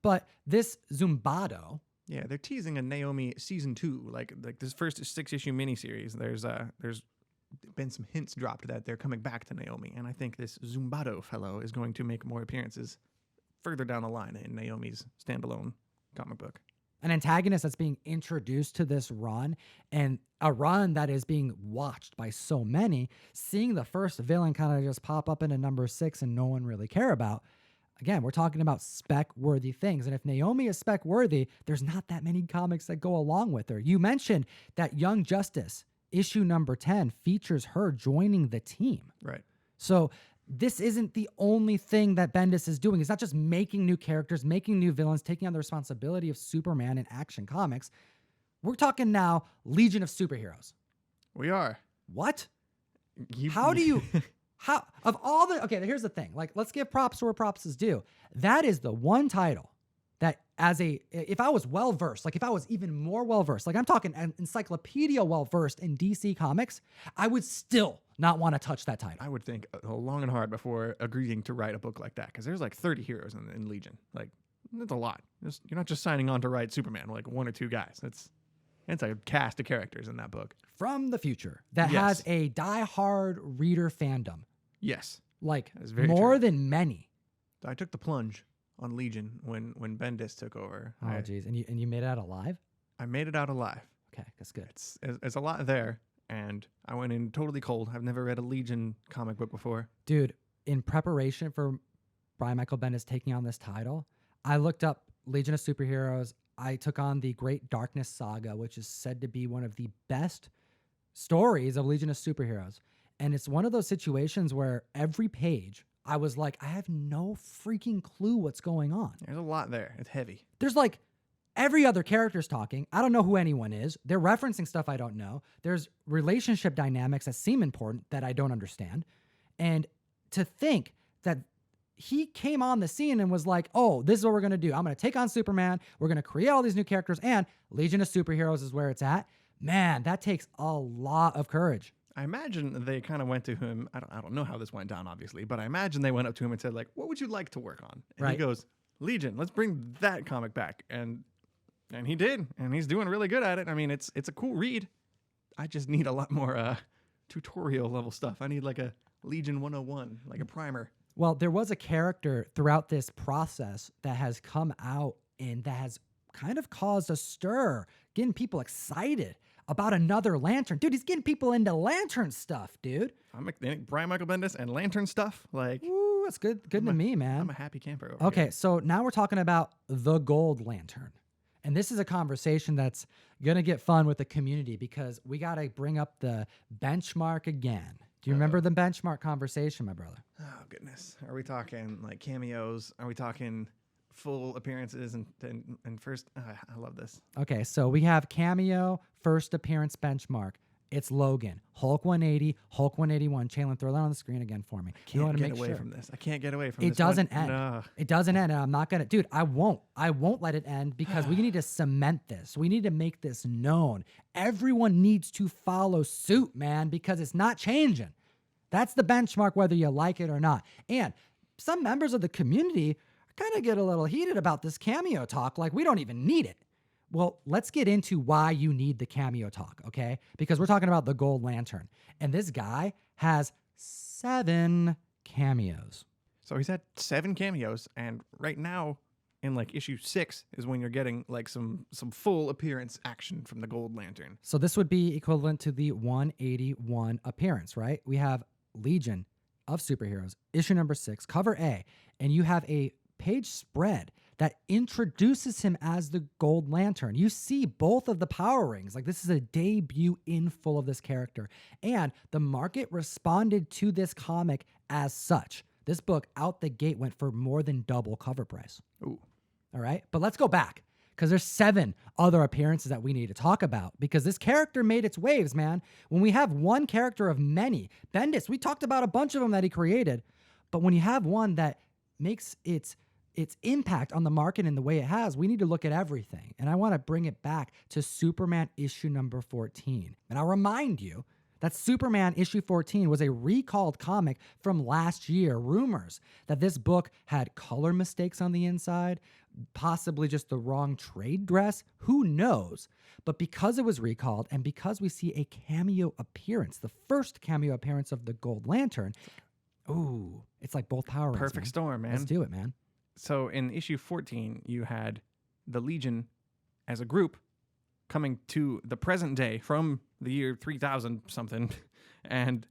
But this Zumbado. Yeah, they're teasing a Naomi season 2, like this first 6-issue miniseries. There's been some hints dropped that they're coming back to Naomi, and I think this Zumbado fellow is going to make more appearances further down the line in Naomi's standalone comic book. An antagonist that's being introduced to this run, and a run that is being watched by so many, seeing the first villain kind of just pop up into number 6 and no one really care about. Again, we're talking about spec-worthy things. And if Naomi is spec-worthy, there's not that many comics that go along with her. You mentioned that Young Justice, issue number 10, features her joining the team. Right. So this isn't the only thing that Bendis is doing. It's not just making new characters, making new villains, taking on the responsibility of Superman in Action Comics. We're talking now Legion of Superheroes. We are. What? How do you... How of all the... Okay, here's the thing. Like, let's give props where props is due. That is the one title that if I was well-versed, like if I was even more well-versed, like I'm talking an encyclopedia well-versed in DC Comics, I would still not want to touch that title. I would think long and hard before agreeing to write a book like that, because there's like 30 heroes in Legion. Like, that's a lot. You're not just signing on to write Superman, like 1 or 2 guys. It's a cast of characters in that book. From the future that has a die-hard reader fandom. Yes. Like, more true. than many. I took the plunge on Legion when Bendis took over. Oh, geez. And you made it out alive? I made it out alive. Okay, that's good. It's a lot there, and I went in totally cold. I've never read a Legion comic book before. Dude, in preparation for Brian Michael Bendis taking on this title, I looked up Legion of Superheroes. I took on the Great Darkness Saga, which is said to be one of the best stories of Legion of Superheroes. And it's one of those situations where every page, I was like, I have no freaking clue what's going on. There's a lot there. It's heavy. There's like every other character's talking. I don't know who anyone is. They're referencing stuff I don't know. There's relationship dynamics that seem important that I don't understand. And to think that he came on the scene and was like, oh, this is what we're going to do. I'm going to take on Superman. We're going to create all these new characters, and Legion of Superheroes is where it's at. Man, that takes a lot of courage. I imagine they kind of went to him. I don't know how this went down, obviously, but I imagine they went up to him and said, like, what would you like to work on? And he goes, Legion, let's bring that comic back. And he did, and he's doing really good at it. I mean, it's a cool read. I just need a lot more tutorial level stuff. I need like a Legion 101, like a primer. Well, there was a character throughout this process that has come out and that has kind of caused a stir, getting people excited about another Lantern. Dude, he's getting people into Lantern stuff, dude. I'm Brian Michael Bendis and Lantern stuff. Like, ooh, that's good to me, man. I'm a happy camper over Okay, here. so now we're talking about the Gold Lantern. And this is a conversation that's going to get fun with the community because we got to bring up the benchmark again. Do you remember the benchmark conversation, my brother? Oh, goodness. Are we talking like cameos? Are we talking full appearances and first? I love this. Okay, so we have cameo, first appearance benchmark. It's Logan, Hulk 180, Hulk 181. Chalen, throw that on the screen again for me. Can't get away from this. I can't get away from this. It doesn't end. No. It doesn't end. And I'm not going to, dude, I won't let it end because we need to cement this. We need to make this known. Everyone needs to follow suit, man, because it's not changing. That's the benchmark, whether you like it or not. And some members of the community kind of get a little heated about this cameo talk. Like, we don't even need it. Well, let's get into why you need the cameo talk, okay? Because we're talking about the Gold Lantern. And this guy has 7 cameos. So he's had 7 cameos, and right now, in like issue 6, is when you're getting like some full appearance action from the Gold Lantern. So this would be equivalent to the 181 appearance, right? We have Legion of Superheroes, issue number 6, cover A, and you have a page spread that introduces him as the Gold Lantern. You see both of the power rings. Like, this is a debut in full of this character. And the market responded to this comic as such. This book out the gate went for more than double cover price. Ooh. All right. But let's go back because there's 7 other appearances that we need to talk about because this character made its waves, man. When we have one character of many, Bendis, we talked about a bunch of them that he created. But when you have one that makes its impact on the market in the way it has, we need to look at everything. And I want to bring it back to Superman issue number 14. And I'll remind you that Superman issue 14 was a recalled comic from last year. Rumors that this book had color mistakes on the inside, possibly just the wrong trade dress. Who knows? But because it was recalled and because we see a cameo appearance, the first cameo appearance of the Gold Lantern, ooh, it's like both power rings. Perfect storm, man. Let's do it, man. So in issue 14, you had the Legion as a group coming to the present day from the year 3000 something and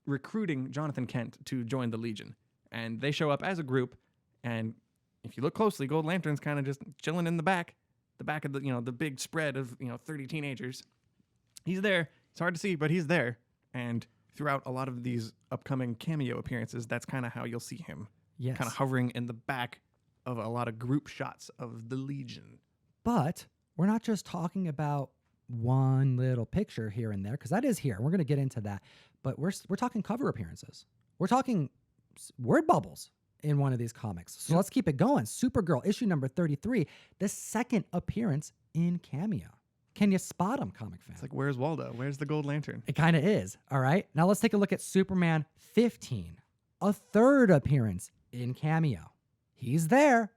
recruiting Jonathan Kent to join the Legion. And they show up as a group, and if you look closely, Gold Lantern's kind of just chilling in the back of the big spread of 30 teenagers. He's there. It's hard to see, but he's there. And throughout a lot of these upcoming cameo appearances, that's kind of how you'll see him. Yes. Kind of hovering in the back of a lot of group shots of the Legion. But we're not just talking about one little picture here and there, because that is here. We're going to get into that. But we're talking cover appearances. We're talking word bubbles in one of these comics. So let's keep it going. Supergirl, issue number 33, the second appearance in cameo. Can you spot him, comic fan? It's like, where's Waldo? Where's the Gold Lantern? It kind of is. All right. Now let's take a look at Superman 15, a third appearance in cameo. He's there.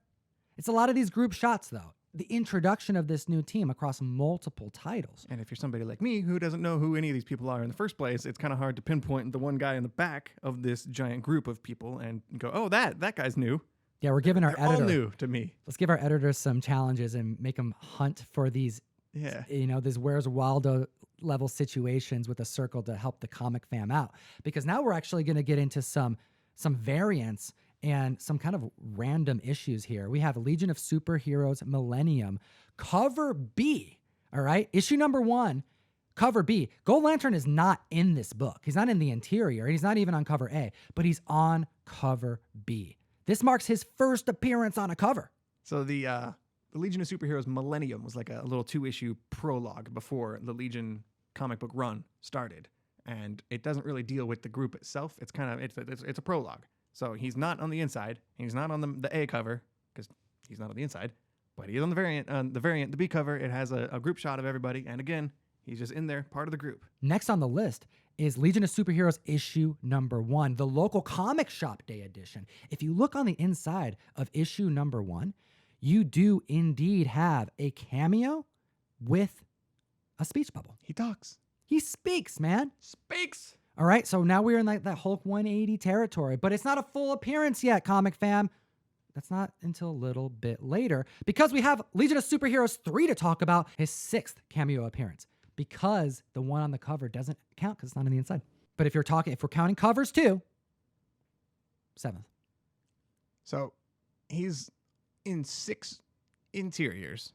It's a lot of these group shots, though. The introduction of this new team across multiple titles. And if you're somebody like me who doesn't know who any of these people are in the first place, it's kind of hard to pinpoint the one guy in the back of this giant group of people and go, oh, that guy's new. Yeah, we're giving our They're editor all new to me. Let's give our editors some challenges and make them hunt for these, these Where's Waldo level situations with a circle to help the comic fam out. Because now we're actually going to get into some variants and some kind of random issues here. We have Legion of Superheroes Millennium, cover B. All right, issue number 1, cover B. Gold Lantern is not in this book. He's not in the interior. He's not even on cover A, but he's on cover B. This marks his first appearance on a cover. So the Legion of Superheroes Millennium was like a little 2-issue prologue before the Legion comic book run started, and it doesn't really deal with the group itself. It's kind of it's a prologue. So he's not on the inside. He's not on the A cover because he's not on the inside, but he's on the variant. The B cover, it has a group shot of everybody, and again, he's just in there, part of the group. Next on the list is Legion of Superheroes issue number 1, the local comic shop day edition. If you look on the inside of issue number 1, you do indeed have a cameo with a speech bubble. He talks. He speaks, man. Speaks. All right, so now we're in like that Hulk 180 territory, but it's not a full appearance yet, comic fam. That's not until a little bit later because we have Legion of Superheroes 3 to talk about, his 6th cameo appearance, because the one on the cover doesn't count because it's not on the inside. But if we're counting covers too, 7th. So he's in 6 interiors,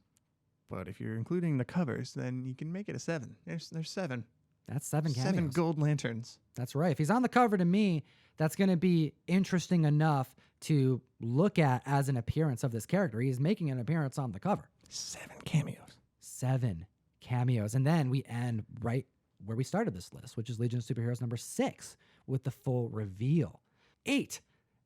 but if you're including the covers, then you can make it a 7. There's 7. That's 7 cameos. 7 gold lanterns. That's right. If he's on the cover, to me, that's going to be interesting enough to look at as an appearance of this character. He's making an appearance on the cover. 7 cameos. 7 cameos. And then we end right where we started this list, which is Legion of Superheroes number 6 with the full reveal. 8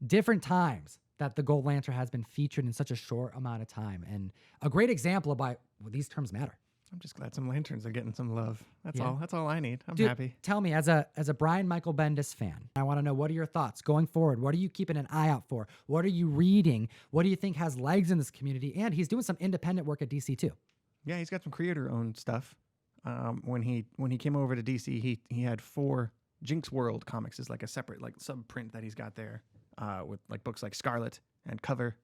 different times that the Gold Lantern has been featured in such a short amount of time. And a great example of why these terms matter. I'm just glad some lanterns are getting some love. That's Yeah. all. That's all I need. I'm Dude, happy. Tell me, as a Brian Michael Bendis fan, I want to know, what are your thoughts going forward? What are you keeping an eye out for? What are you reading? What do you think has legs in this community? And he's doing some independent work at DC too. Yeah, he's got some creator-owned stuff. When he came over to DC, he had 4 Jinx World comics is like a separate like subprint that he's got there with like books like Scarlet and Cover,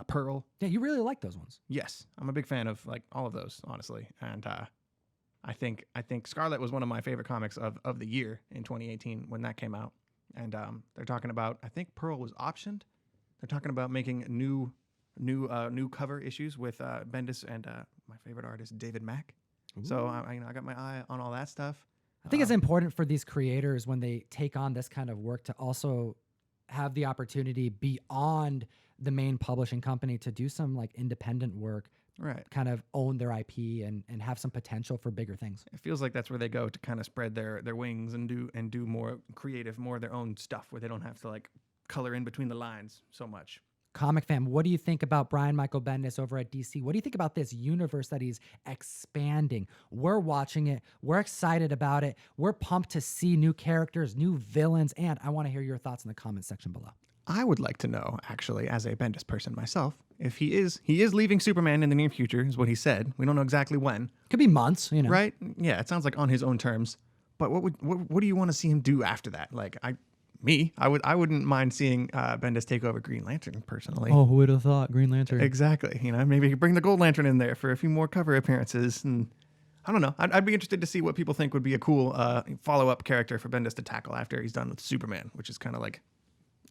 Pearl. Yeah, you really like those ones. Yes, I'm a big fan of like all of those, honestly. And I think Scarlet was one of my favorite comics of the year in 2018 when that came out. And they're talking about, I think Pearl was optioned. They're talking about making new cover issues with Bendis and my favorite artist David Mack. Ooh. So I got my eye on all that stuff. I think it's important for these creators when they take on this kind of work to also have the opportunity beyond the main publishing company to do some like independent work, right? Kind of own their IP and have some potential for bigger things. It feels like that's where they go to kind of spread their wings and do more creative, more of their own stuff where they don't have to like color in between the lines so much. Comic fam, what do you think about Brian Michael Bendis over at DC? What do you think about this universe that he's expanding? We're watching it. We're excited about it. We're pumped to see new characters, new villains, and I want to hear your thoughts in the comment section below. I would like to know, actually, as a Bendis person myself, if he is leaving Superman in the near future, is what he said. We don't know exactly when. Could be months, you know. Right? Yeah, it sounds like on his own terms. But what do you want to see him do after that? Like I wouldn't mind seeing Bendis take over Green Lantern personally. Oh, who would have thought Green Lantern? Exactly. You know, maybe bring the Gold Lantern in there for a few more cover appearances, and I don't know. I'd be interested to see what people think would be a cool follow-up character for Bendis to tackle after he's done with Superman, which is kind of like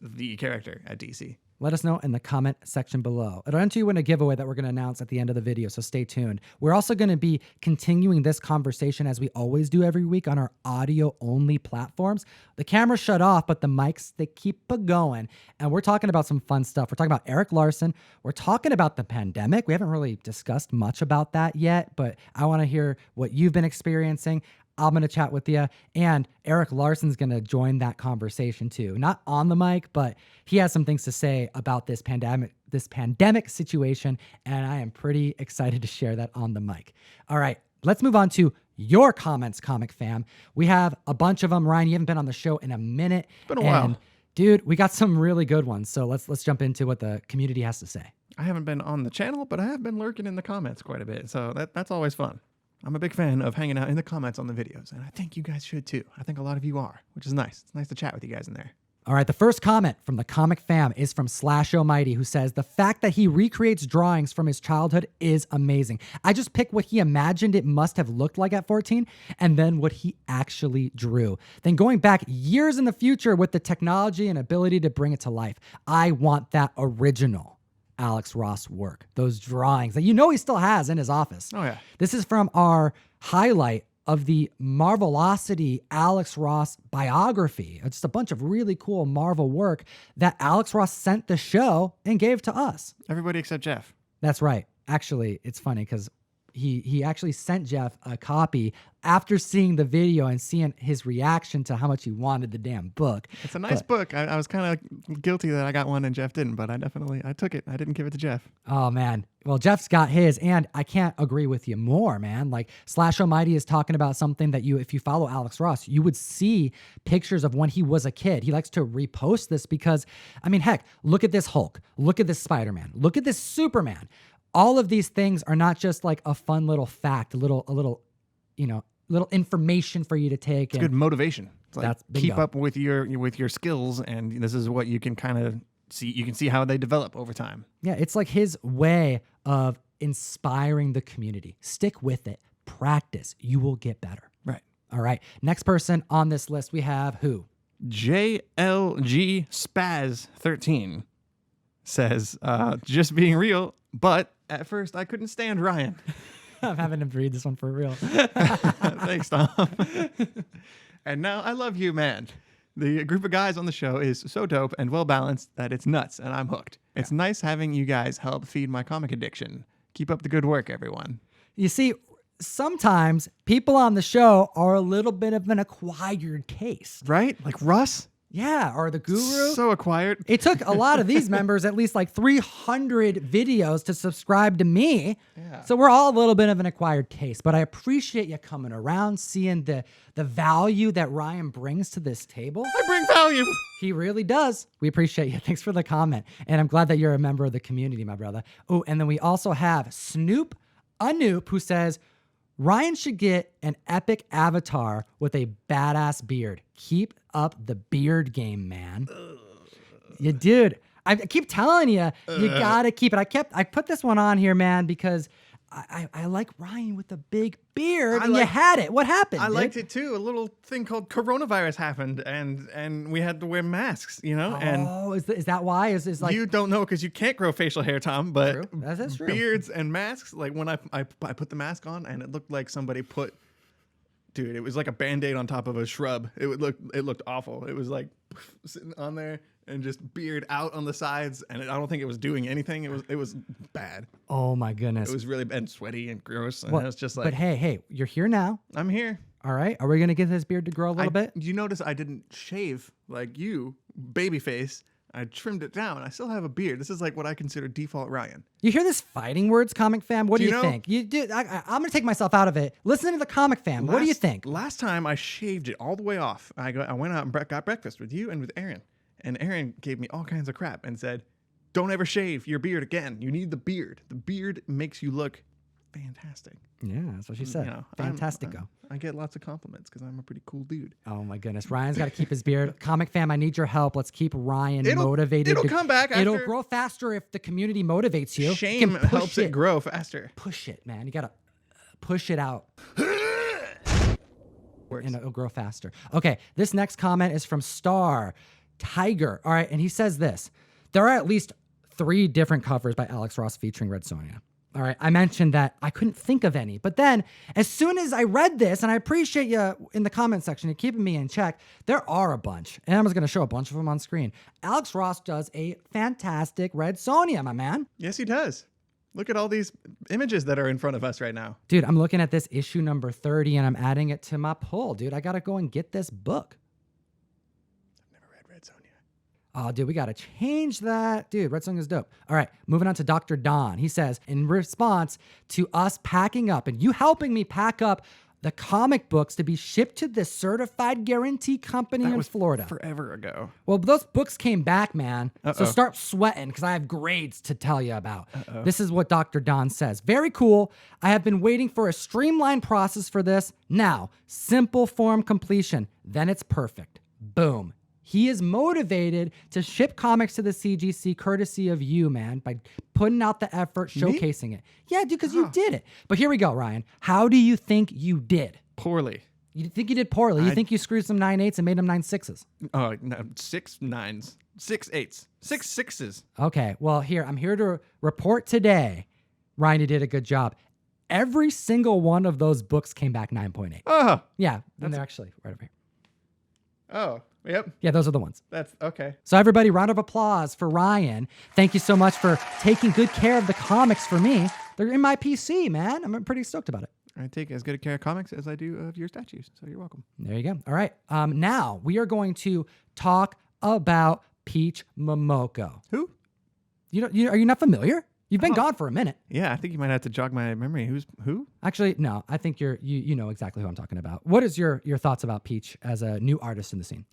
the character at DC. Let us know in the comment section below. It'll enter you in a giveaway that we're going to announce at the end of the video, so stay tuned. We're also going to be continuing this conversation as we always do every week on our audio-only platforms. The camera's shut off, but the mics, they keep going. And we're talking about some fun stuff. We're talking about Eric Larson. We're talking about the pandemic. We haven't really discussed much about that yet, but I want to hear what you've been experiencing. I'm going to chat with you, and Eric Larson's going to join that conversation too. Not on the mic, but he has some things to say about this pandemic situation, and I am pretty excited to share that on the mic. All right, let's move on to your comments, comic fam. We have a bunch of them. Ryan, you haven't been on the show in a minute. It's been a while. Dude, we got some really good ones, so let's jump into what the community has to say. I haven't been on the channel, but I have been lurking in the comments quite a bit, so that's always fun. I'm a big fan of hanging out in the comments on the videos, and I think you guys should too. I think a lot of you are, which is nice. It's nice to chat with you guys in there. All right, the first comment from the Comic Fam is from /Almighty, who says, the fact that he recreates drawings from his childhood is amazing. I just pick what he imagined it must have looked like at 14 and then what he actually drew. Then going back years in the future with the technology and ability to bring it to life. I want that original Alex Ross work, those drawings that he still has in his office. Oh, yeah. This is from our highlight of the Marvelocity Alex Ross biography. It's just a bunch of really cool Marvel work that Alex Ross sent the show and gave to us. Everybody except Jeff. That's right. Actually, it's funny because he actually sent Jeff a copy after seeing the video and seeing his reaction to how much he wanted the damn book. It's a nice book. I was kind of guilty that I got one and Jeff didn't, but I took it. I didn't give it to Jeff. Oh, man. Well, Jeff's got his, and I can't agree with you more, man. Like, /Almighty is talking about something that if you follow Alex Ross, you would see pictures of when he was a kid. He likes to repost this because, I mean, heck, look at this Hulk. Look at this Spider-Man. Look at this Superman. All of these things are not just like a fun little fact, a little information for you to take. It's good motivation. It's like, that's keep bingo. up with your skills, and this is what you can kind of see. You can see how they develop over time. Yeah, it's like his way of inspiring the community. Stick with it. Practice. You will get better. Right. All right. Next person on this list, we have who? JLG Spaz 13 says, just being real, but at first I couldn't stand Ryan. I'm having to read this one for real. Thanks, Tom. And now I love you, man. The group of guys on the show is so dope and well-balanced that it's nuts, and I'm hooked. Yeah. It's nice having you guys help feed my comic addiction. Keep up the good work, everyone. You see, sometimes people on the show are a little bit of an acquired taste. Right? Like Russ? Yeah, or the Guru. So acquired. It took a lot of these members at least like 300 videos to subscribe to me. Yeah. So we're all a little bit of an acquired taste, but I appreciate you coming around, seeing the value that Ryan brings to this table. I bring value. He really does. We appreciate you. Thanks for the comment. And I'm glad that you're a member of the community, my brother. Oh, and then we also have Snoop Anoop, who says, Ryan should get an epic avatar with a badass beard. Keep up the beard game, man. Yeah, dude. I keep telling you, you gotta keep it. I put this one on here, man, because I like Ryan with the big beard, and you had it. What happened? I liked it too. A little thing called coronavirus happened, and we had to wear masks, Oh, is that why? Is like you don't know because you can't grow facial hair, Tom. But true. That's true. Beards and masks, like when I put the mask on, and it looked like somebody put. Dude, it was like a Band-Aid on top of a shrub. It looked awful. It was like sitting on there and just beard out on the sides, and I don't think it was doing anything. It was bad. Oh my goodness. It was really bad, sweaty and gross, and it was just like. But hey, you're here now. I'm here. All right. Are we gonna get this beard to grow a little bit? You notice I didn't shave like you, babyface. I trimmed it down. I still have a beard. This is like what I consider default Ryan. You hear this fighting words, Comic Fam? What do you know? think? I'm going to take myself out of it. Listen to the Comic Fam. What do you think? Last time I shaved it all the way off. I went out and got breakfast with you and with Aaron. And Aaron gave me all kinds of crap and said, don't ever shave your beard again. You need the beard. The beard makes you look fantastic. Yeah, that's what she said. Fantastico. I get lots of compliments because I'm a pretty cool dude. Oh my goodness. Ryan's got to keep his beard. Comic Fam, I need your help. Let's keep Ryan motivated. It'll come back after. It'll grow faster if the community motivates you. Shame helps it grow faster. Push it, man. You got to push it out. Works. And it'll grow faster. Okay, this next comment is from Star Tiger. All right, and he says this. There are at least 3 different covers by Alex Ross featuring Red Sonja. All right, I mentioned that I couldn't think of any. But then, as soon as I read this, and I appreciate you in the comment section, you're keeping me in check, there are a bunch. And I'm just going to show a bunch of them on screen. Alex Ross does a fantastic Red Sonja, my man. Yes, he does. Look at all these images that are in front of us right now. Dude, I'm looking at this issue number 30, and I'm adding it to my pull. Dude, I got to go and get this book. I've never read Red Sonja. Oh, dude, we got to change that. Dude, Red Sonja is dope. All right, moving on to Dr. Don. He says, in response to us packing up and you helping me pack up the comic books to be shipped to the certified guarantee company in Florida. Forever ago. Well, those books came back, man. So start sweating because I have grades to tell you about. This is what Dr. Don says. Very cool. I have been waiting for a streamlined process for this. Now, simple form completion. Then it's perfect. Boom. He is motivated to ship comics to the CGC courtesy of you, man, by putting out the effort, showcasing it. Yeah, dude, because you did it. But here we go, Ryan. How do you think you did? Poorly. You think you did poorly? You think you screwed some 9/8s and made them 9/6s? Oh, no, 6 9s, 6 8s, 6 6s. Okay, well, I'm here to report today, Ryan, you did a good job. Every single one of those books came back 9.8. Oh. Yeah, and they're actually right over here. Oh, yep. Yeah, those are the ones. That's okay. So everybody, round of applause for Ryan. Thank you so much for taking good care of the comics for me. They're in my PC, man. I'm pretty stoked about it. I take as good care of comics as I do of your statues, so you're welcome. There you go. All right. Now we are going to talk about Peach Momoko. Who? Are you not familiar? You've been gone for a minute. Yeah, I think you might have to jog my memory. Who? Actually, no. I think you know exactly who I'm talking about. What is your thoughts about Peach as a new artist in the scene?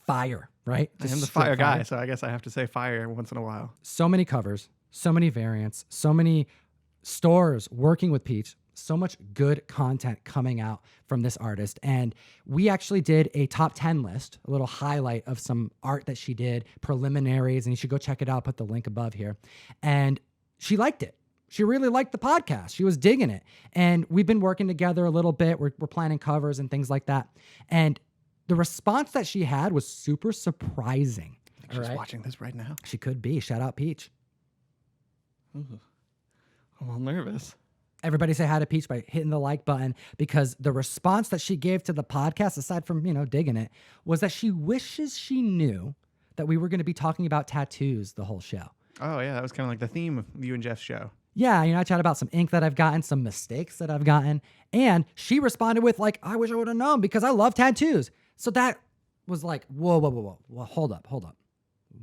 Fire, right? I am the fire guy, so I guess I have to say fire once in a while. So many covers, so many variants, so many stores working with Peach. So much good content coming out from this artist. And we actually did a top 10 list, a little highlight of some art that she did, preliminaries, and you should go check it out. Put the link above here. And she liked it. She really liked the podcast. She was digging it. And we've been working together a little bit. We're planning covers and things like that. And the response that she had was super surprising. She's watching this right now. She could be. Shout out Peach. Ooh. I'm all nervous. Everybody say hi to Peach by hitting the like button, because the response that she gave to the podcast, aside from, digging it, was that she wishes she knew that we were going to be talking about tattoos the whole show. Oh, yeah. That was kind of like the theme of you and Jeff's show. Yeah, I chat about some ink that I've gotten, some mistakes that I've gotten. And she responded with, I wish I would have known because I love tattoos. So that was like, whoa. Well, hold up.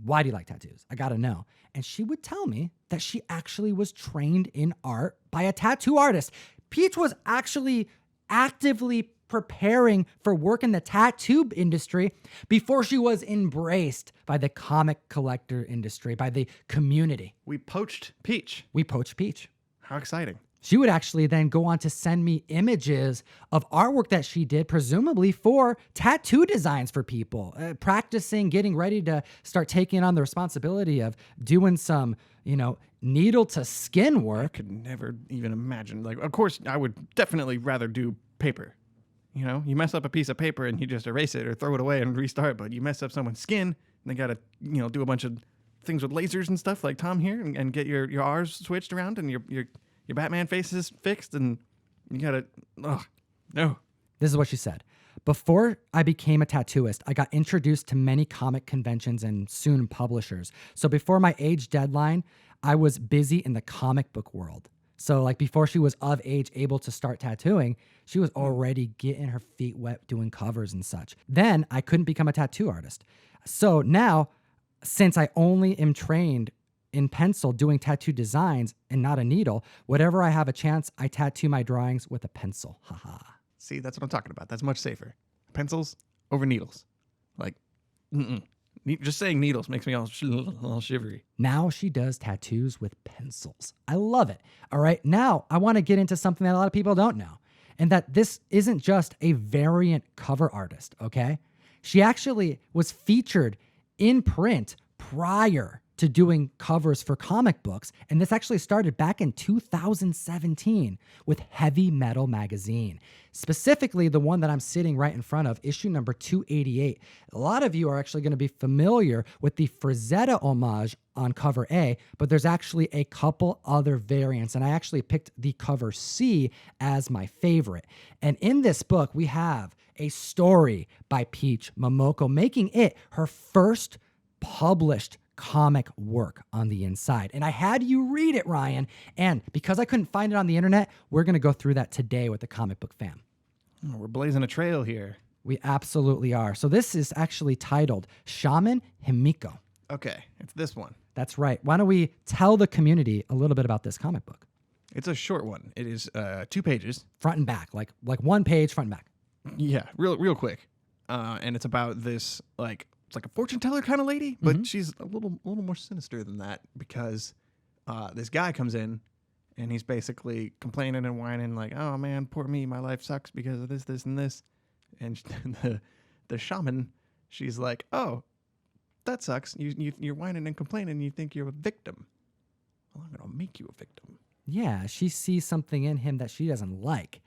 Why do you like tattoos? I got to know. And she would tell me that she actually was trained in art by a tattoo artist. Peach was actually actively preparing for work in the tattoo industry before she was embraced by the comic collector industry, by the community. We poached Peach. How exciting. She would actually then go on to send me images of artwork that she did, presumably for tattoo designs for people, practicing, getting ready to start taking on the responsibility of doing some, needle to skin work. I could never even imagine. Of course, I would definitely rather do paper. You mess up a piece of paper and you just erase it or throw it away and restart, but you mess up someone's skin and they got to, do a bunch of things with lasers and stuff like Tom here and get your R's switched around and your Batman face is fixed and you gotta, no. This is what she said. Before I became a tattooist, I got introduced to many comic conventions and soon publishers. So before my age deadline, I was busy in the comic book world. So before she was of age, able to start tattooing, she was already getting her feet wet doing covers and such. Then I couldn't become a tattoo artist. So now, since I only am trained in pencil doing tattoo designs and not a needle, whatever I have a chance, I tattoo my drawings with a pencil. Haha. See, that's what I'm talking about. That's much safer. Pencils over needles. Just saying needles makes me all shivery. Now she does tattoos with pencils. I love it. All right, now I want to get into something that a lot of people don't know, and that this isn't just a variant cover artist, okay? She actually was featured in print prior to doing covers for comic books, and this actually started back in 2017 with Heavy Metal magazine, specifically the one that I'm sitting right in front of, issue number 288. A lot of you are actually going to be familiar with the Frazetta homage on cover A, but there's actually a couple other variants, and I actually picked the cover C as my favorite. And in this book, we have a story by Peach Momoko, making it her first published comic work on the inside. And I had you read it, Ryan. And because I couldn't find it on the internet, we're going to go through that today with the Comic Book Fam. Oh, we're blazing a trail here. We absolutely are. So this is actually titled Shaman Himiko. Okay, it's this one. That's right. Why don't we tell the community a little bit about this comic book? It's a short one. It is 2 pages. Front and back, like one page, front and back. Yeah, real quick. And it's about this, it's like a fortune teller kind of lady, but she's a little more sinister than that, because this guy comes in and he's basically complaining and whining oh man, poor me, my life sucks because of this, and this. And the shaman she's like, oh, that sucks. You're whining and complaining and you think you're a victim. Well, I'm going to make you a victim. Yeah, she sees something in him that she doesn't like.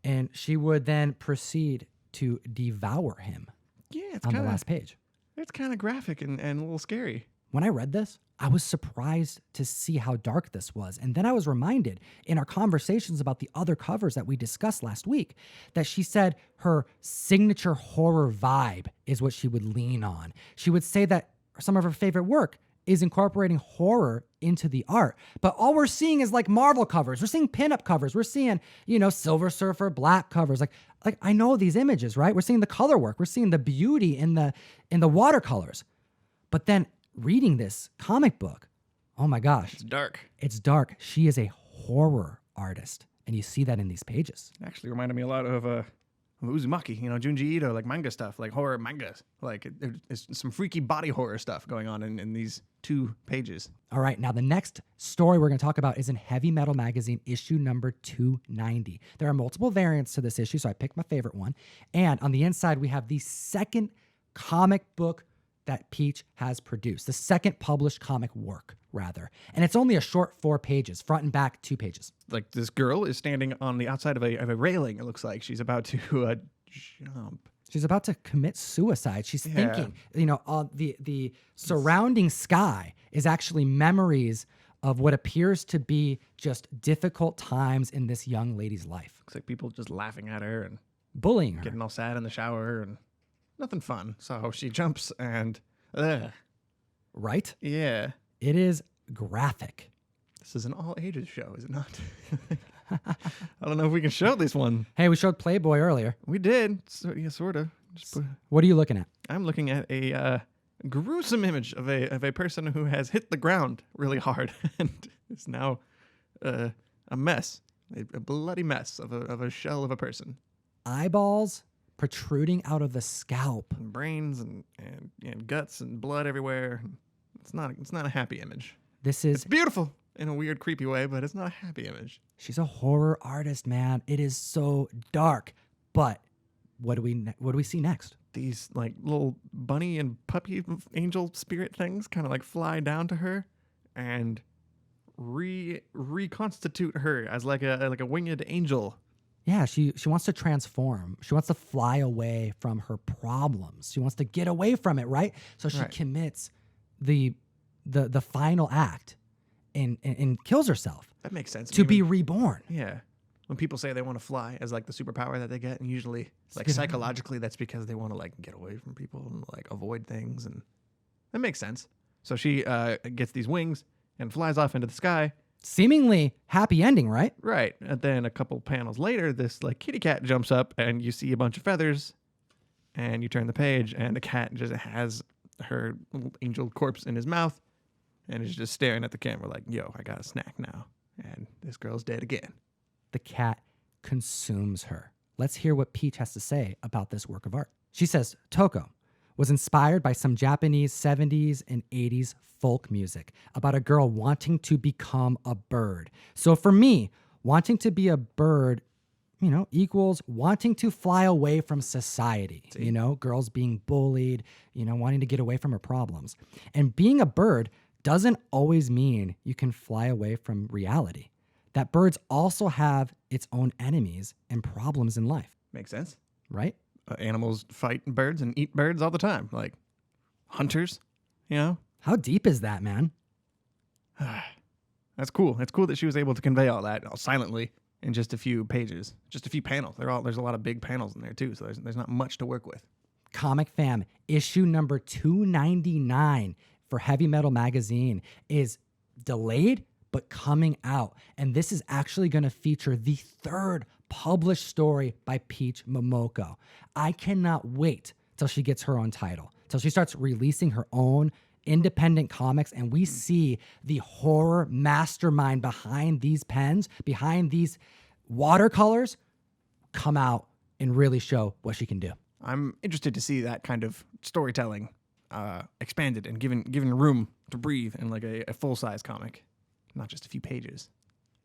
And she would then proceed to devour him. Yeah, it's on kind the of last page. It's kind of graphic and a little scary. When I read this, I was surprised to see how dark this was. And then I was reminded in our conversations about the other covers that we discussed last week that she said her signature horror vibe is what she would lean on. She would say that some of her favorite work is incorporating horror into the art. But all we're seeing is like Marvel covers. We're seeing pinup covers. We're seeing, Silver Surfer, black covers. Like I know these images, right? We're seeing the color work. We're seeing the beauty in the watercolors. But then reading this comic book, oh my gosh. It's dark. It's dark. She is a horror artist. And you see that in these pages. It actually reminded me a lot of Uzumaki, Junji Ito, like manga stuff, like horror mangas. Like there's some freaky body horror stuff going on in these 2 pages. All right, now the next story we're going to talk about is in Heavy Metal Magazine, issue number 290. There are multiple variants to this issue, so I picked my favorite one. And on the inside, we have the second comic book that Peach has produced, the second published comic work, rather. And it's only a short 4 pages, front and back 2 pages. Like this girl is standing on the outside of a railing. It looks like she's about to jump. She's about to commit suicide. She's thinking, the surrounding sky is actually memories of what appears to be just difficult times in this young lady's life. Looks like people just laughing at her and bullying her. Getting all sad in the shower and nothing fun. So she jumps and, right? Yeah. It is graphic. This is an all ages show, is it not? I don't know if we can show this one. Hey, we showed Playboy earlier. We did. So, yeah, sort of. What are you looking at? I'm looking at a gruesome image of a person who has hit the ground really hard and is now a mess, a bloody mess of a shell of a person. Eyeballs protruding out of the scalp. And brains and guts and blood everywhere. It's not a happy image. It's beautiful in a weird, creepy way, but it's not a happy image. She's a horror artist, man. It is so dark. But what do we see next? These like little bunny and puppy angel spirit things kind of like fly down to her and reconstitute her as like a winged angel. Yeah, she wants to transform. She wants to fly away from her problems. She wants to get away from it, right? So she commits the final act and kills herself. That makes sense. To be reborn. Yeah. When people say they want to fly as like the superpower that they get, and usually like psychologically that's because they want to like get away from people and like avoid things, and that makes sense. So she gets these wings and flies off into the sky. Seemingly happy ending, right? Right. And then a couple panels later, this like kitty cat jumps up and you see a bunch of feathers and you turn the page and the cat just has her little angel corpse in his mouth and is just staring at the camera like, yo, I got a snack now. And this girl's dead again. The cat consumes her. Let's hear what Peach has to say about this work of art. She says, Toko was inspired by some Japanese 70s and 80s folk music about a girl wanting to become a bird. So for me, wanting to be a bird, equals wanting to fly away from society. See? Girls being bullied, wanting to get away from her problems. And being a bird doesn't always mean you can fly away from reality. That birds also have its own enemies and problems in life. Makes sense. Right? Animals fight birds and eat birds all the time. Like hunters, How deep is that, man? That's cool. It's cool that she was able to convey all that silently in just a few pages, just a few panels. There's a lot of big panels in there too, so there's not much to work with. Comic Fam, issue number 299 for Heavy Metal Magazine is delayed, but coming out. And this is actually going to feature the third published story by Peach Momoko. I cannot wait till she gets her own title, till she starts releasing her own independent comics and we see the horror mastermind behind these pens, behind these watercolors, come out and really show what she can do. I'm interested to see that kind of storytelling expanded and given room to breathe in like a full-size comic, not just a few pages.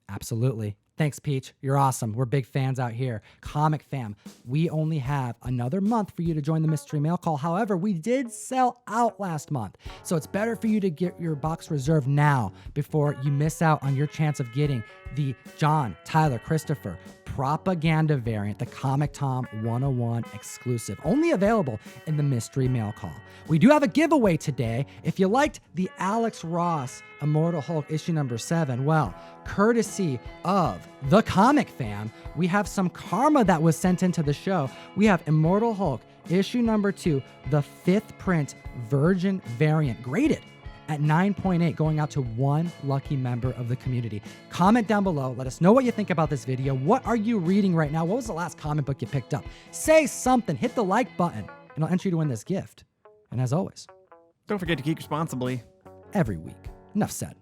Absolutely. Thanks, Peach. You're awesome. We're big fans out here. Comic fam, we only have another month for you to join the mystery mail call. However, we did sell out last month. So it's better for you to get your box reserved now before you miss out on your chance of getting the John, Tyler, Christopher propaganda variant, the ComicTom101 exclusive, only available in the mystery mail call. We do have a giveaway today. If you liked the Alex Ross Immortal Hulk issue number 7, well, courtesy of the Comic Fam, we have some karma that was sent into the show. We have Immortal Hulk issue number 2, the 5th print Virgin variant, graded at 9.8, going out to one lucky member of the community. Comment down below. Let us know what you think about this video. What are you reading right now? What was the last comic book you picked up? Say something. Hit the like button, and I'll enter you to win this gift. And as always, Don't forget to geek responsibly. every week. Enough said.